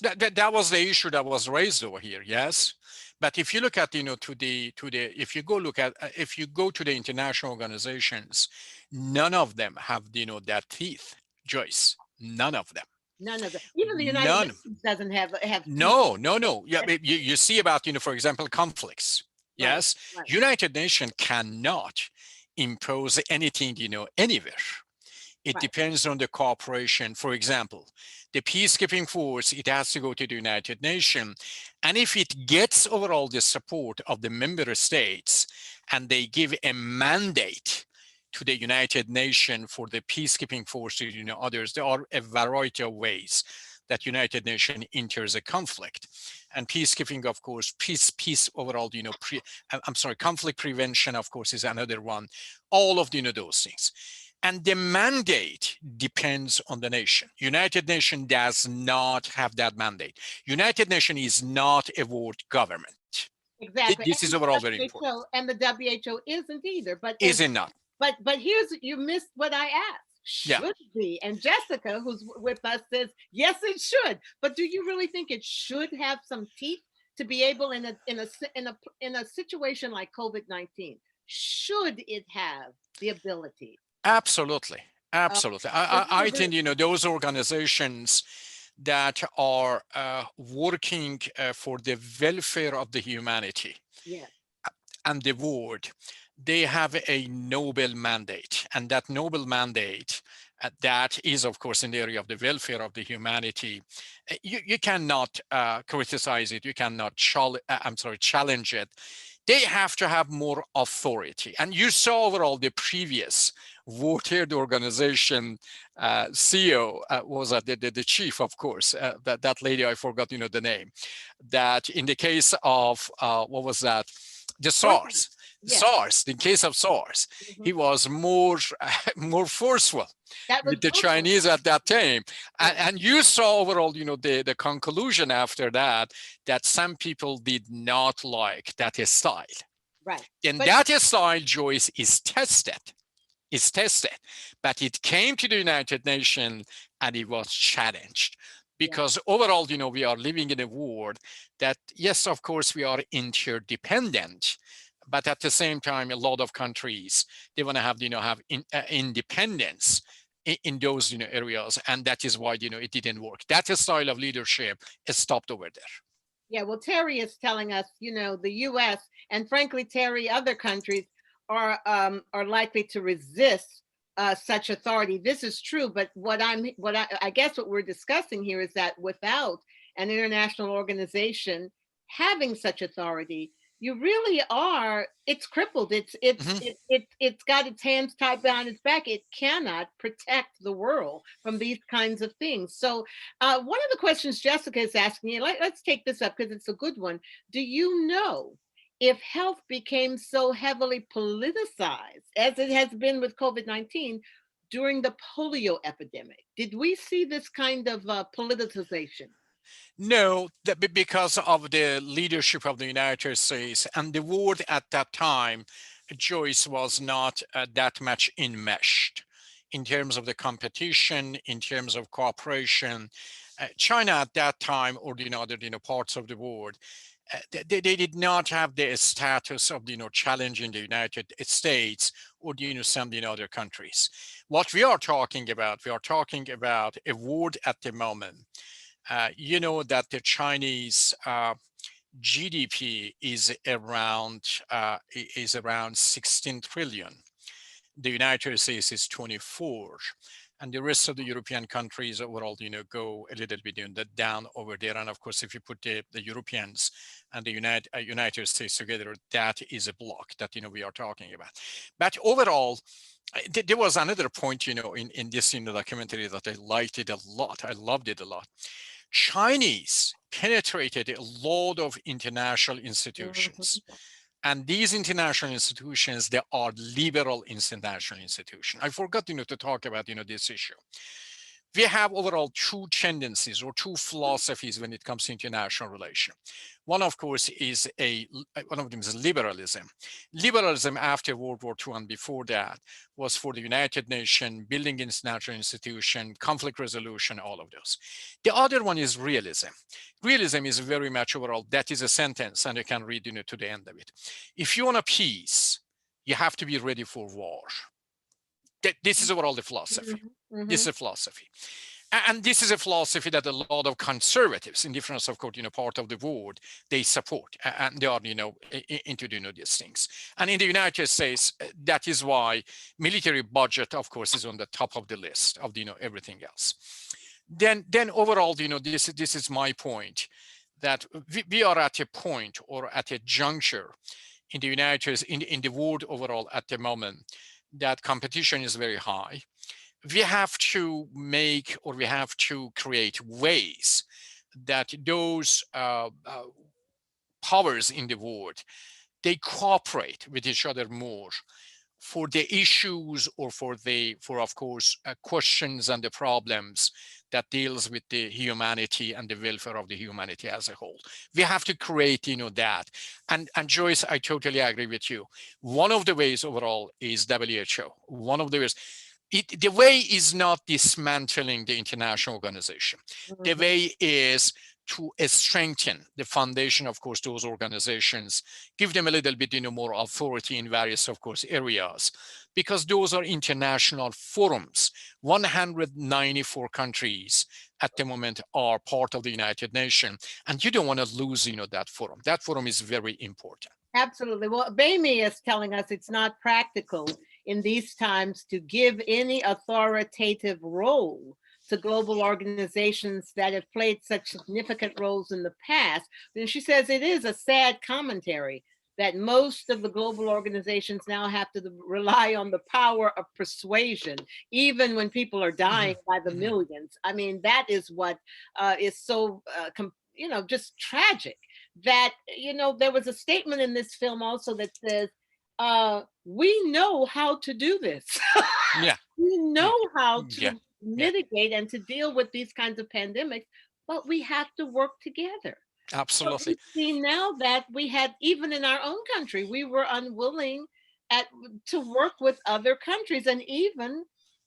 That was the issue that was raised over here, yes. But if you look at, if you go to the international organizations, none of them have, that teeth, Joyce. None of them. None of them. Even the United Nations doesn't have. No. Yeah, you see about, for example, conflicts. Yes, right. United Nations cannot impose anything, anywhere. It depends on the cooperation. For example, the peacekeeping force, it has to go to the United Nations. And if it gets overall the support of the member states and they give a mandate to the United Nations for the peacekeeping force to others, there are a variety of ways that United Nations enters a conflict. And peacekeeping, of course, peace overall, conflict prevention, of course, is another one. All of those things. And the mandate depends on the nation. United Nations does not have that mandate. United Nations is not a world government. Exactly. This is overall very important. And the WHO isn't either. But is it not? But here's, you missed what I asked. Should be. And Jessica, who's with us, says, yes, it should. But do you really think it should have some teeth to be able in a situation like COVID-19? Should it have the ability? Absolutely. Absolutely. I think, those organizations that are working for the welfare of the humanity and the world, they have a noble mandate. And that noble mandate, that is, of course, in the area of the welfare of the humanity. You cannot criticize it. You cannot challenge it. They have to have more authority. And you saw overall the previous World Health Organization CEO was the chief, of course, that lady, I forgot, the name, that in the case of, what was that? The SARS. SARS, in case of SARS, he was more forceful with the Chinese at that time. And you saw overall, the conclusion after that some people did not like that style. Right. And that style, Joyce, is tested. It's tested. But it came to the United Nations and it was challenged. Because overall, we are living in a world that, yes, of course, we are interdependent. But at the same time, a lot of countries, they want to have, independence in those, areas. And that is why, it didn't work. That style of leadership is stopped over there. Yeah, well, Terry is telling us, the U.S. and frankly, Terry, other countries are likely to resist such authority. This is true, but I guess what we're discussing here is that without an international organization having such authority, you really are, it's crippled. It's got its hands tied behind its back. It cannot protect the world from these kinds of things. So one of the questions Jessica is asking you, let's take this up because it's a good one. Do you know if health became so heavily politicized as it has been with COVID-19 during the polio epidemic? Did we see this kind of politicization? No, because of the leadership of the United States and the world at that time, Joyce, was not that much enmeshed in terms of the competition, in terms of cooperation. China at that time, or the other parts of the world, they did not have the status of challenging the United States or some other countries. What we are talking about a world at the moment. That the Chinese GDP is around 16 trillion. The United States is 24, and the rest of the European countries overall, go a little bit down over there. And of course, if you put the Europeans and the United States together, that is a block that we are talking about. But overall, there was another point, in this documentary that I liked it a lot. I loved it a lot. Chinese penetrated a lot of international institutions. And these international institutions, they are liberal international institutions. I forgot to talk about this issue. We have overall two tendencies or two philosophies when it comes to international relations. One, of course, is one of them is liberalism. Liberalism after World War II and before that was for the United Nations, building international institutions, conflict resolution, all of those. The other one is realism. Realism is very much overall, that is a sentence, and you can read to the end of it. If you want a peace, you have to be ready for war. This is overall the philosophy. This is a philosophy. And this is a philosophy that a lot of conservatives, in difference, of course, part of the world, they support, and they are, into, these things. And in the United States, that is why military budget, of course, is on the top of the list of, everything else. Then overall, this is my point, that we are at a point or at a juncture in the United States, in the world overall at the moment, that competition is very high. We have to make, or we have to create ways that those powers in the world, they cooperate with each other more for the issues, or for of course, questions and the problems that deals with the humanity and the welfare of the humanity as a whole. We have to create, that. And Joyce, I totally agree with you. One of the ways overall is WHO. One of the ways. The way is not dismantling the international organization. Mm-hmm. The way is to strengthen the foundation, of course, those organizations, give them a little bit, more authority in various, of course, areas, because those are international forums. 194 countries at the moment are part of the United Nations, and you don't want to lose, that forum. That forum is very important. Absolutely. Well, Bami is telling us it's not practical in these times to give any authoritative role to global organizations that have played such significant roles in the past. And she says it is a sad commentary that most of the global organizations now have to rely on the power of persuasion, even when people are dying by the millions. I mean, that is what is so, just tragic. That, there was a statement in this film also that says, we know how to do this. Yeah. We know how to mitigate and to deal with these kinds of pandemics, but we have to work together. Absolutely. So we see now that we had, even in our own country, we were unwilling to work with other countries, and even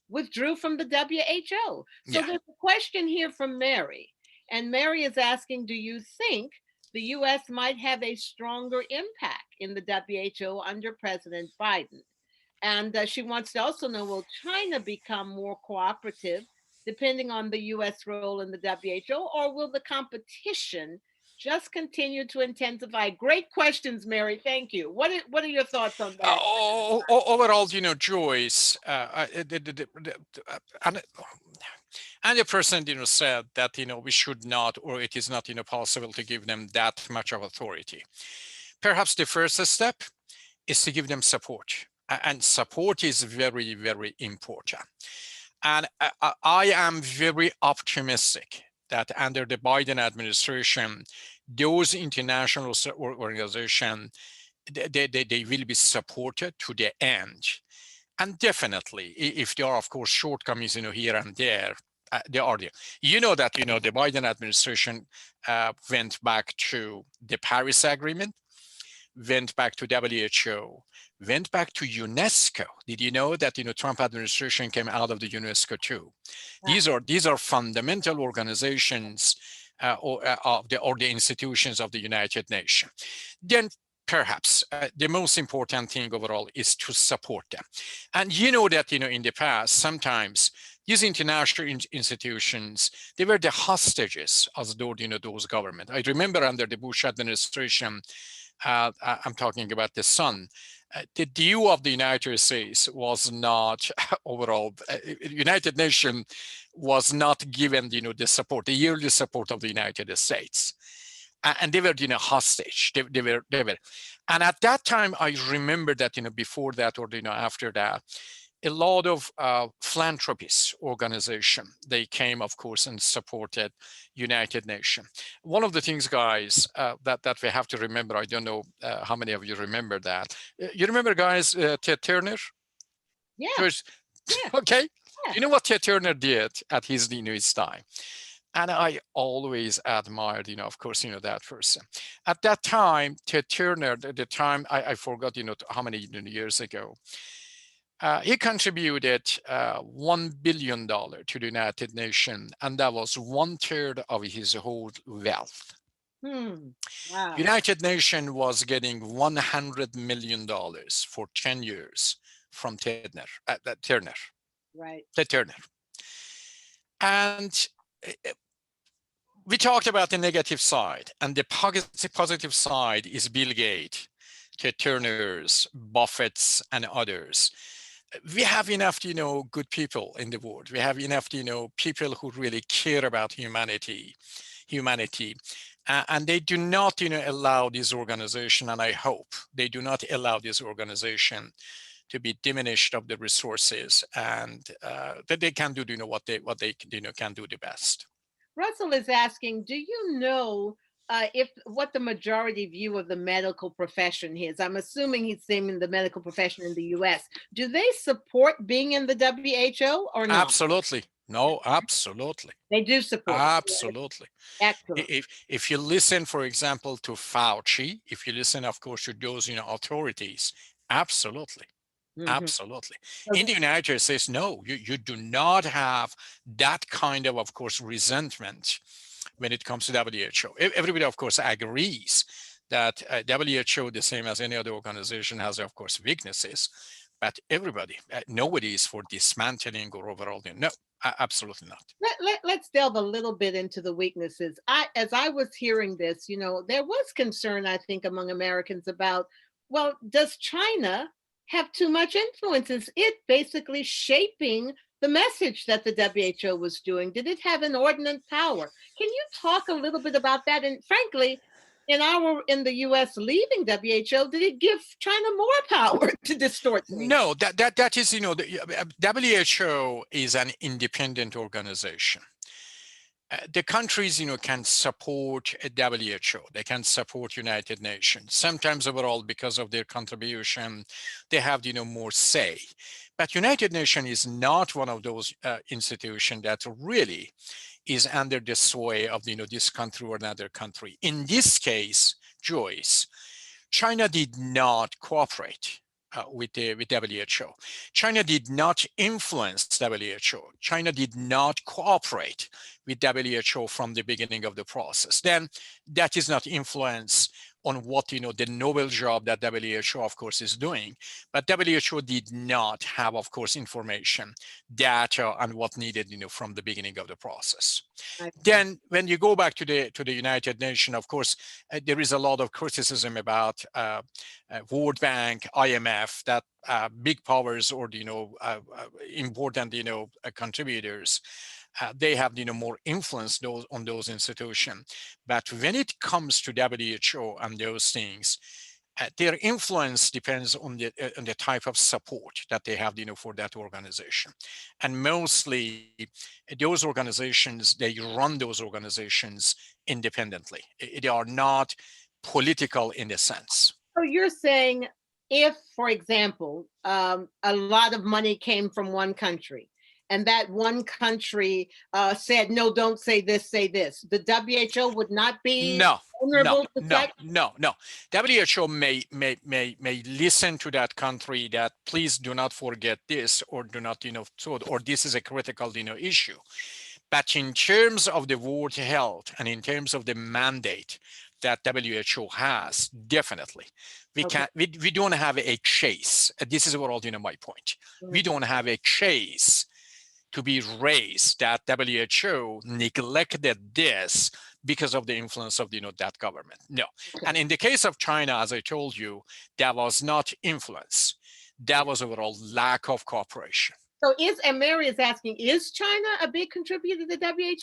withdrew from the WHO. So there's a question here from Mary. And Mary is asking, do you think the US might have a stronger impact in the WHO under President Biden? And she wants to also know, will China become more cooperative depending on the US role in the WHO, or will the competition just continue to intensify? Great questions, Mary. Thank you. What are your thoughts on that? Overall, Joyce, and the president, said that, we should not, or it is not, possible to give them that much of authority. Perhaps the first step is to give them support. And support is very, very important. And I am very optimistic that under the Biden administration, those international organizations, they will be supported to the end. And definitely, if there are, of course, shortcomings, here and there, they are there. That, the Biden administration went back to the Paris Agreement, went back to WHO, went back to UNESCO. Did you know that, Trump administration came out of the UNESCO too? Wow. These are fundamental organizations or the institutions of the United Nations. Then perhaps the most important thing overall is to support them. And that, in the past, sometimes these international institutions, they were the hostages of those governments. I remember under the Bush administration, I'm talking about the son, the view of the United States was not overall, United Nations was not given, the support, the yearly support of the United States. And they were, hostage. They were. And at that time, I remember that, before that or, after that, a lot of philanthropist organization, they came, of course, and supported United Nations. One of the things, guys, that we have to remember, I don't know how many of you remember that. You remember, guys, Ted Turner? Yeah. Okay. Yeah. You know what Ted Turner did at his, his time? And I always admired, of course, that person. At that time, Ted Turner, at the time, I forgot, how many years ago, he contributed $1 billion to the United Nations, and that was 1/3 of his whole wealth. Wow. United Nations was getting $100 million for 10 years from Turner. Right. Ted Turner. And we talked about the negative side, and the positive side is Bill Gates, Ted Turners, Buffett's, and others. We have enough, good people in the world. We have enough, people who really care about humanity, and they do not, allow this organization, and I hope they do not allow this organization to be diminished of the resources, and that they can do, what they can do the best. Russell is asking, do you know if what the majority view of the medical profession is? I'm assuming he's saying the medical profession in the U.S. Do they support being in the WHO or not? Absolutely. No, absolutely. They do support. Absolutely. Excellent. If you listen, for example, to Fauci, if you listen, of course, to those authorities, absolutely. Mm-hmm. Absolutely. Okay. In the United States, no, you do not have that kind of course, resentment when it comes to WHO. Everybody, of course, agrees that WHO, the same as any other organization, has, of course, weaknesses. But everybody, nobody is for dismantling or overall. No, absolutely not. Let's delve a little bit into the weaknesses. As I was hearing this, there was concern, I think, among Americans about, well, does China have too much influence? Is it basically shaping the message that the WHO was doing? Did it have inordinate power? Can you talk a little bit about that? And frankly, in the US leaving WHO, did it give China more power to distort things? No, that is, the WHO is an independent organization. The countries, can support WHO. They can support United Nations. Sometimes overall, because of their contribution, they have, more say. But United Nations is not one of those institutions that really is under the sway of, this country or another country. In this case, Joyce, China did not cooperate with WHO. China did not influence WHO. China did not cooperate with WHO from the beginning of the process. Then that is not influence on what, the noble job that WHO, of course, is doing. But WHO did not have, of course, information, data, and what needed, from the beginning of the process. Then when you go back to the United Nations, of course, there is a lot of criticism about World Bank, IMF, that big powers or, important, contributors, they have, more influence on those institutions. But when it comes to WHO and those things, their influence depends on the type of support that they have, for that organization. And mostly those organizations, they run those organizations independently. They are not political in a sense. So you're saying if, for example, a lot of money came from one country, and that one country said, no, don't say this, say this, the WHO would not be vulnerable to that? No. WHO may listen to that country that please do not forget this, or do not, or this is a critical, issue. But in terms of the World Health and in terms of the mandate that WHO has, definitely. We don't have a chase. This is overall, my point. We don't have a chase to be raised that WHO neglected this because of the influence of that government. No. Okay. And in the case of China, as I told you, there was not influence. There was overall lack of cooperation. So and Mary is asking, is China a big contributor to the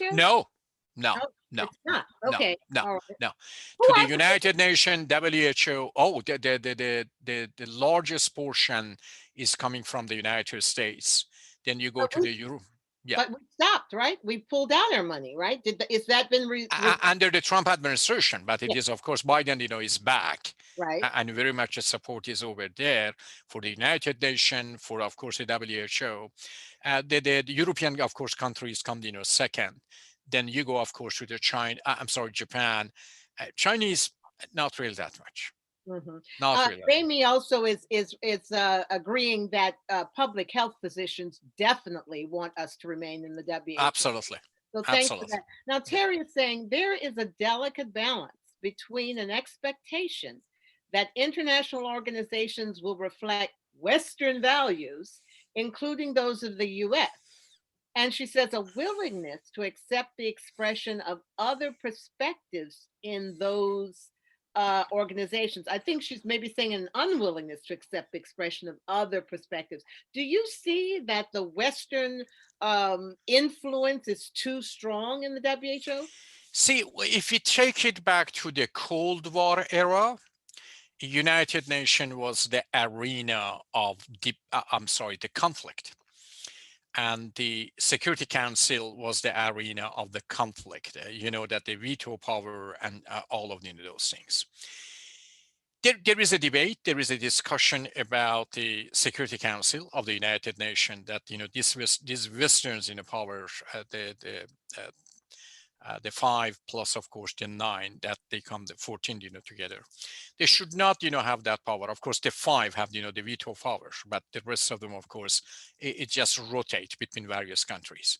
WHO? No. It's not. Okay. No. To the United Nations, WHO, the largest portion is coming from the United States. Then you go to the Europe. Yeah. But we stopped, right? We pulled down our money, right? Is that been under the Trump administration? But it is, of course, Biden, is back, right? And very much the support is over there for the United Nations, for, of course, the WHO. The European, of course, countries come, second. Then you go, of course, to the Japan. Chinese, not really that much. Mm-hmm. Not really. Amy also is agreeing that public health physicians definitely want us to remain in the WHO. Absolutely. So thanks for that. Now, Terry is saying there is a delicate balance between an expectation that international organizations will reflect Western values, including those of the U.S., And she says a willingness to accept the expression of other perspectives in those organizations. I think she's maybe saying an unwillingness to accept the expression of other perspectives. Do you see that the Western influence is too strong in the WHO? See, if you take it back to the Cold War era, United Nations was the arena of the conflict. And the Security Council was the arena of the conflict. You know, that the veto power and all of those things. There is a debate, there is a discussion about the Security Council of the United Nations that, these Westerns in the power, the 5 plus, of course, the 9, that they come the 14, together. They should not, have that power. Of course, the 5 have, the veto power, but the rest of them, of course, it just rotates between various countries.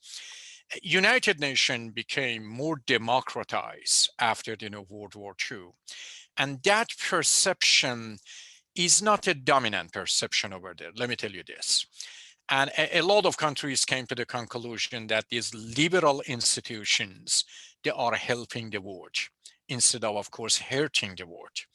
United Nations became more democratized after, World War II. And that perception is not a dominant perception over there. Let me tell you this. And a lot of countries came to the conclusion that these liberal institutions, they are helping the world instead of course, hurting the world.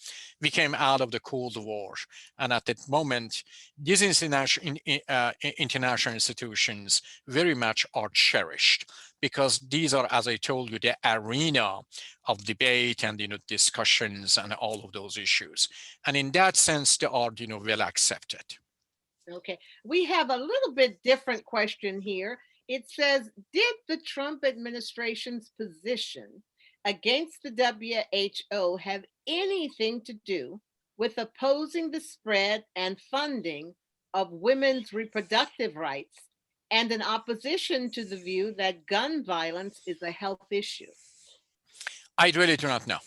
We came out of the Cold War, and at that moment, these international institutions very much are cherished because these are, as I told you, the arena of debate and discussions and all of those issues. And in that sense, they are well accepted. Okay, we have a little bit different question here. It says, did the Trump administration's position against the WHO have anything to do with opposing the spread and funding of women's reproductive rights and an opposition to the view that gun violence is a health issue? I really do not know.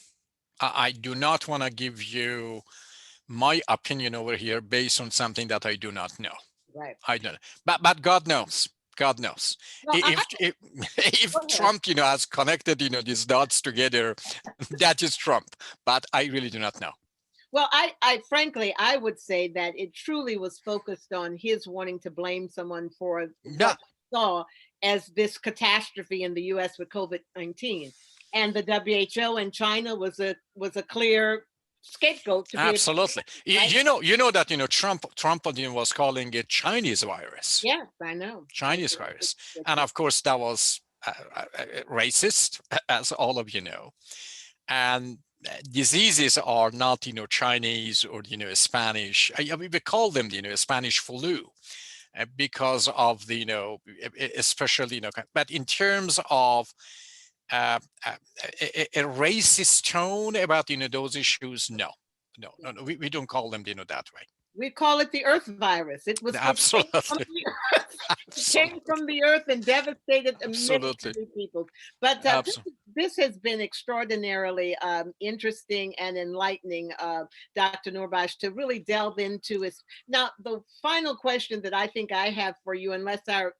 I do not want to give you my opinion over here based on something that I do not know. Right. I don't know. But God knows. God knows. Well, if Trump, has connected, these dots together, that is Trump. But I really do not know. Well, I frankly, I would say that it truly was focused on his wanting to blame someone for what we saw as this catastrophe in the U.S. with COVID-19, and the WHO in China was a clear scapegoat to absolutely be able to, you know that Trump was calling it Chinese virus. Yes, I know. Chinese virus, and of course that was racist, as all of you know. And diseases are not Chinese or Spanish. We call them Spanish flu because of the especially but in terms of a racist tone about those issues, no, we don't call them that way. We call it the Earth virus. It was absolutely came from the Earth and devastated many people. But this has been extraordinarily interesting and enlightening, Dr. Noorbaksh, to really delve into it. Now, the final question that I think I have for you, unless our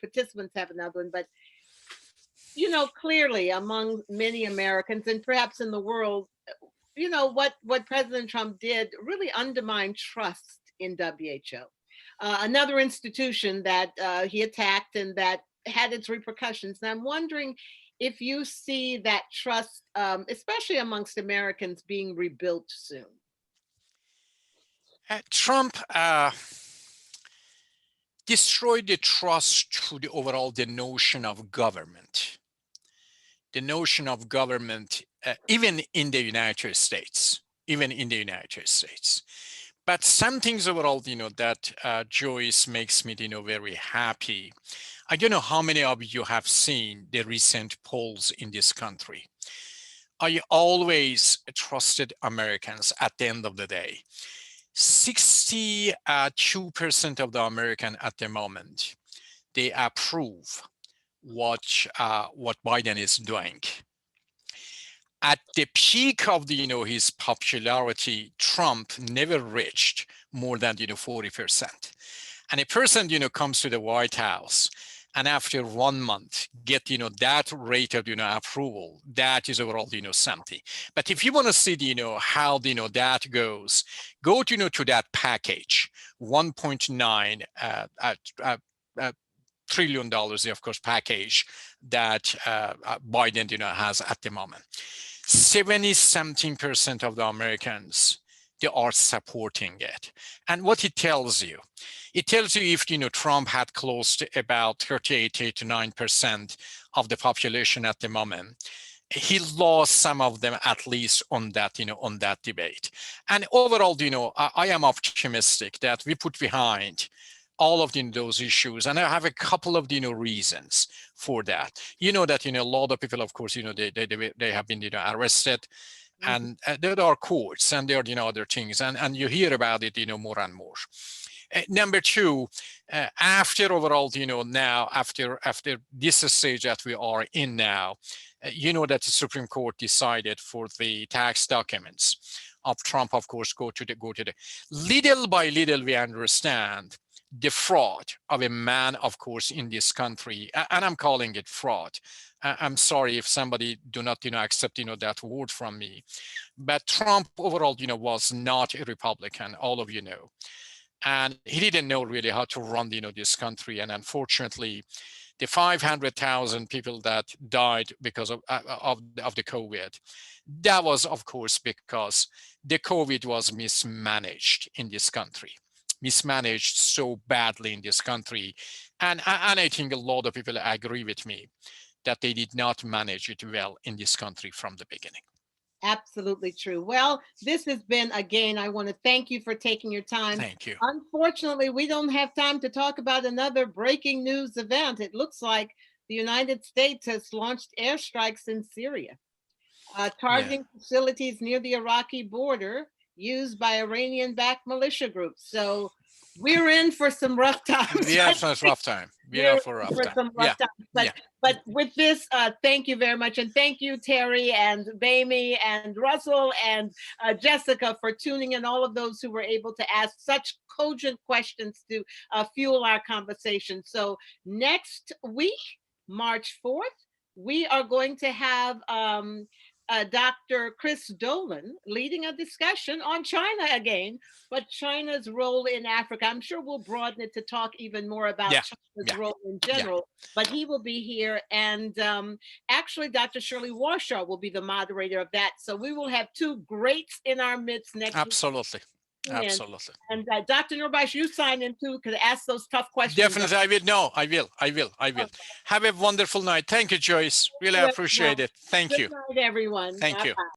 participants have another one, but clearly among many Americans and perhaps in the world, what President Trump did really undermined trust in WHO, another institution that he attacked and that had its repercussions. And I'm wondering if you see that trust, especially amongst Americans, being rebuilt soon. Trump destroyed the trust to the notion of government. The notion of government, even in the United States. But some things overall, that Joyce makes me, very happy. I don't know how many of you have seen the recent polls in this country. I always trusted Americans at the end of the day. 62% of the Americans at the moment, they approve what Biden is doing. At the peak of his popularity, Trump never reached more than 40%. And a person comes to the White House, and after 1 month get that rate of approval, that is overall something. But if you want to see how that goes, go to that package 1.9 trillion, of course, package that Biden, has at the moment. 70-something% of the Americans, they are supporting it. And what it tells you if, Trump had close to about 39% of the population at the moment, he lost some of them at least on that, on that debate. And overall, I am optimistic that we put behind all of those issues. And I have a couple of reasons for that. That a lot of people, of course, they have been arrested, and there are courts and there are other things, and you hear about it more and more. Number two, after overall, now after this stage that we are in now, that the Supreme Court decided for the tax documents of Trump, of course, go to the little by little we understand the fraud of a man, of course, in this country, and I'm calling it fraud. I'm sorry if somebody do not, accept, that word from me, but Trump overall, was not a Republican, all of you know, and he didn't know really how to run, this country, and unfortunately, the 500,000 people that died because of the COVID, that was, of course, because the COVID was mismanaged in this country. Mismanaged so badly in this country. And I think a lot of people agree with me that they did not manage it well in this country from the beginning. Absolutely true. Well, this has been, again, I want to thank you for taking your time. Thank you. Unfortunately, we don't have time to talk about another breaking news event. It looks like the United States has launched airstrikes in Syria, targeting facilities near the Iraqi border used by Iranian-backed militia groups. So we're in for some rough times. We are for a rough time. But with this, thank you very much. And thank you, Terry and Bamey and Russell and Jessica for tuning in, all of those who were able to ask such cogent questions to fuel our conversation. So next week, March 4th, we are going to have Dr. Chris Dolan leading a discussion on China again, but China's role in Africa. I'm sure we'll broaden it to talk even more about China's role in general, but he will be here. And actually, Dr. Shirley Warshaw will be the moderator of that. So we will have two greats in our midst next Absolutely. week. Absolutely. And Dr. Noorbaksh, you sign in too, could ask those tough questions. Definitely, I will. No, I will. Okay. Have a wonderful night. Thank you, Joyce. Really appreciate it. Thank you. Good night, everyone. Thank you.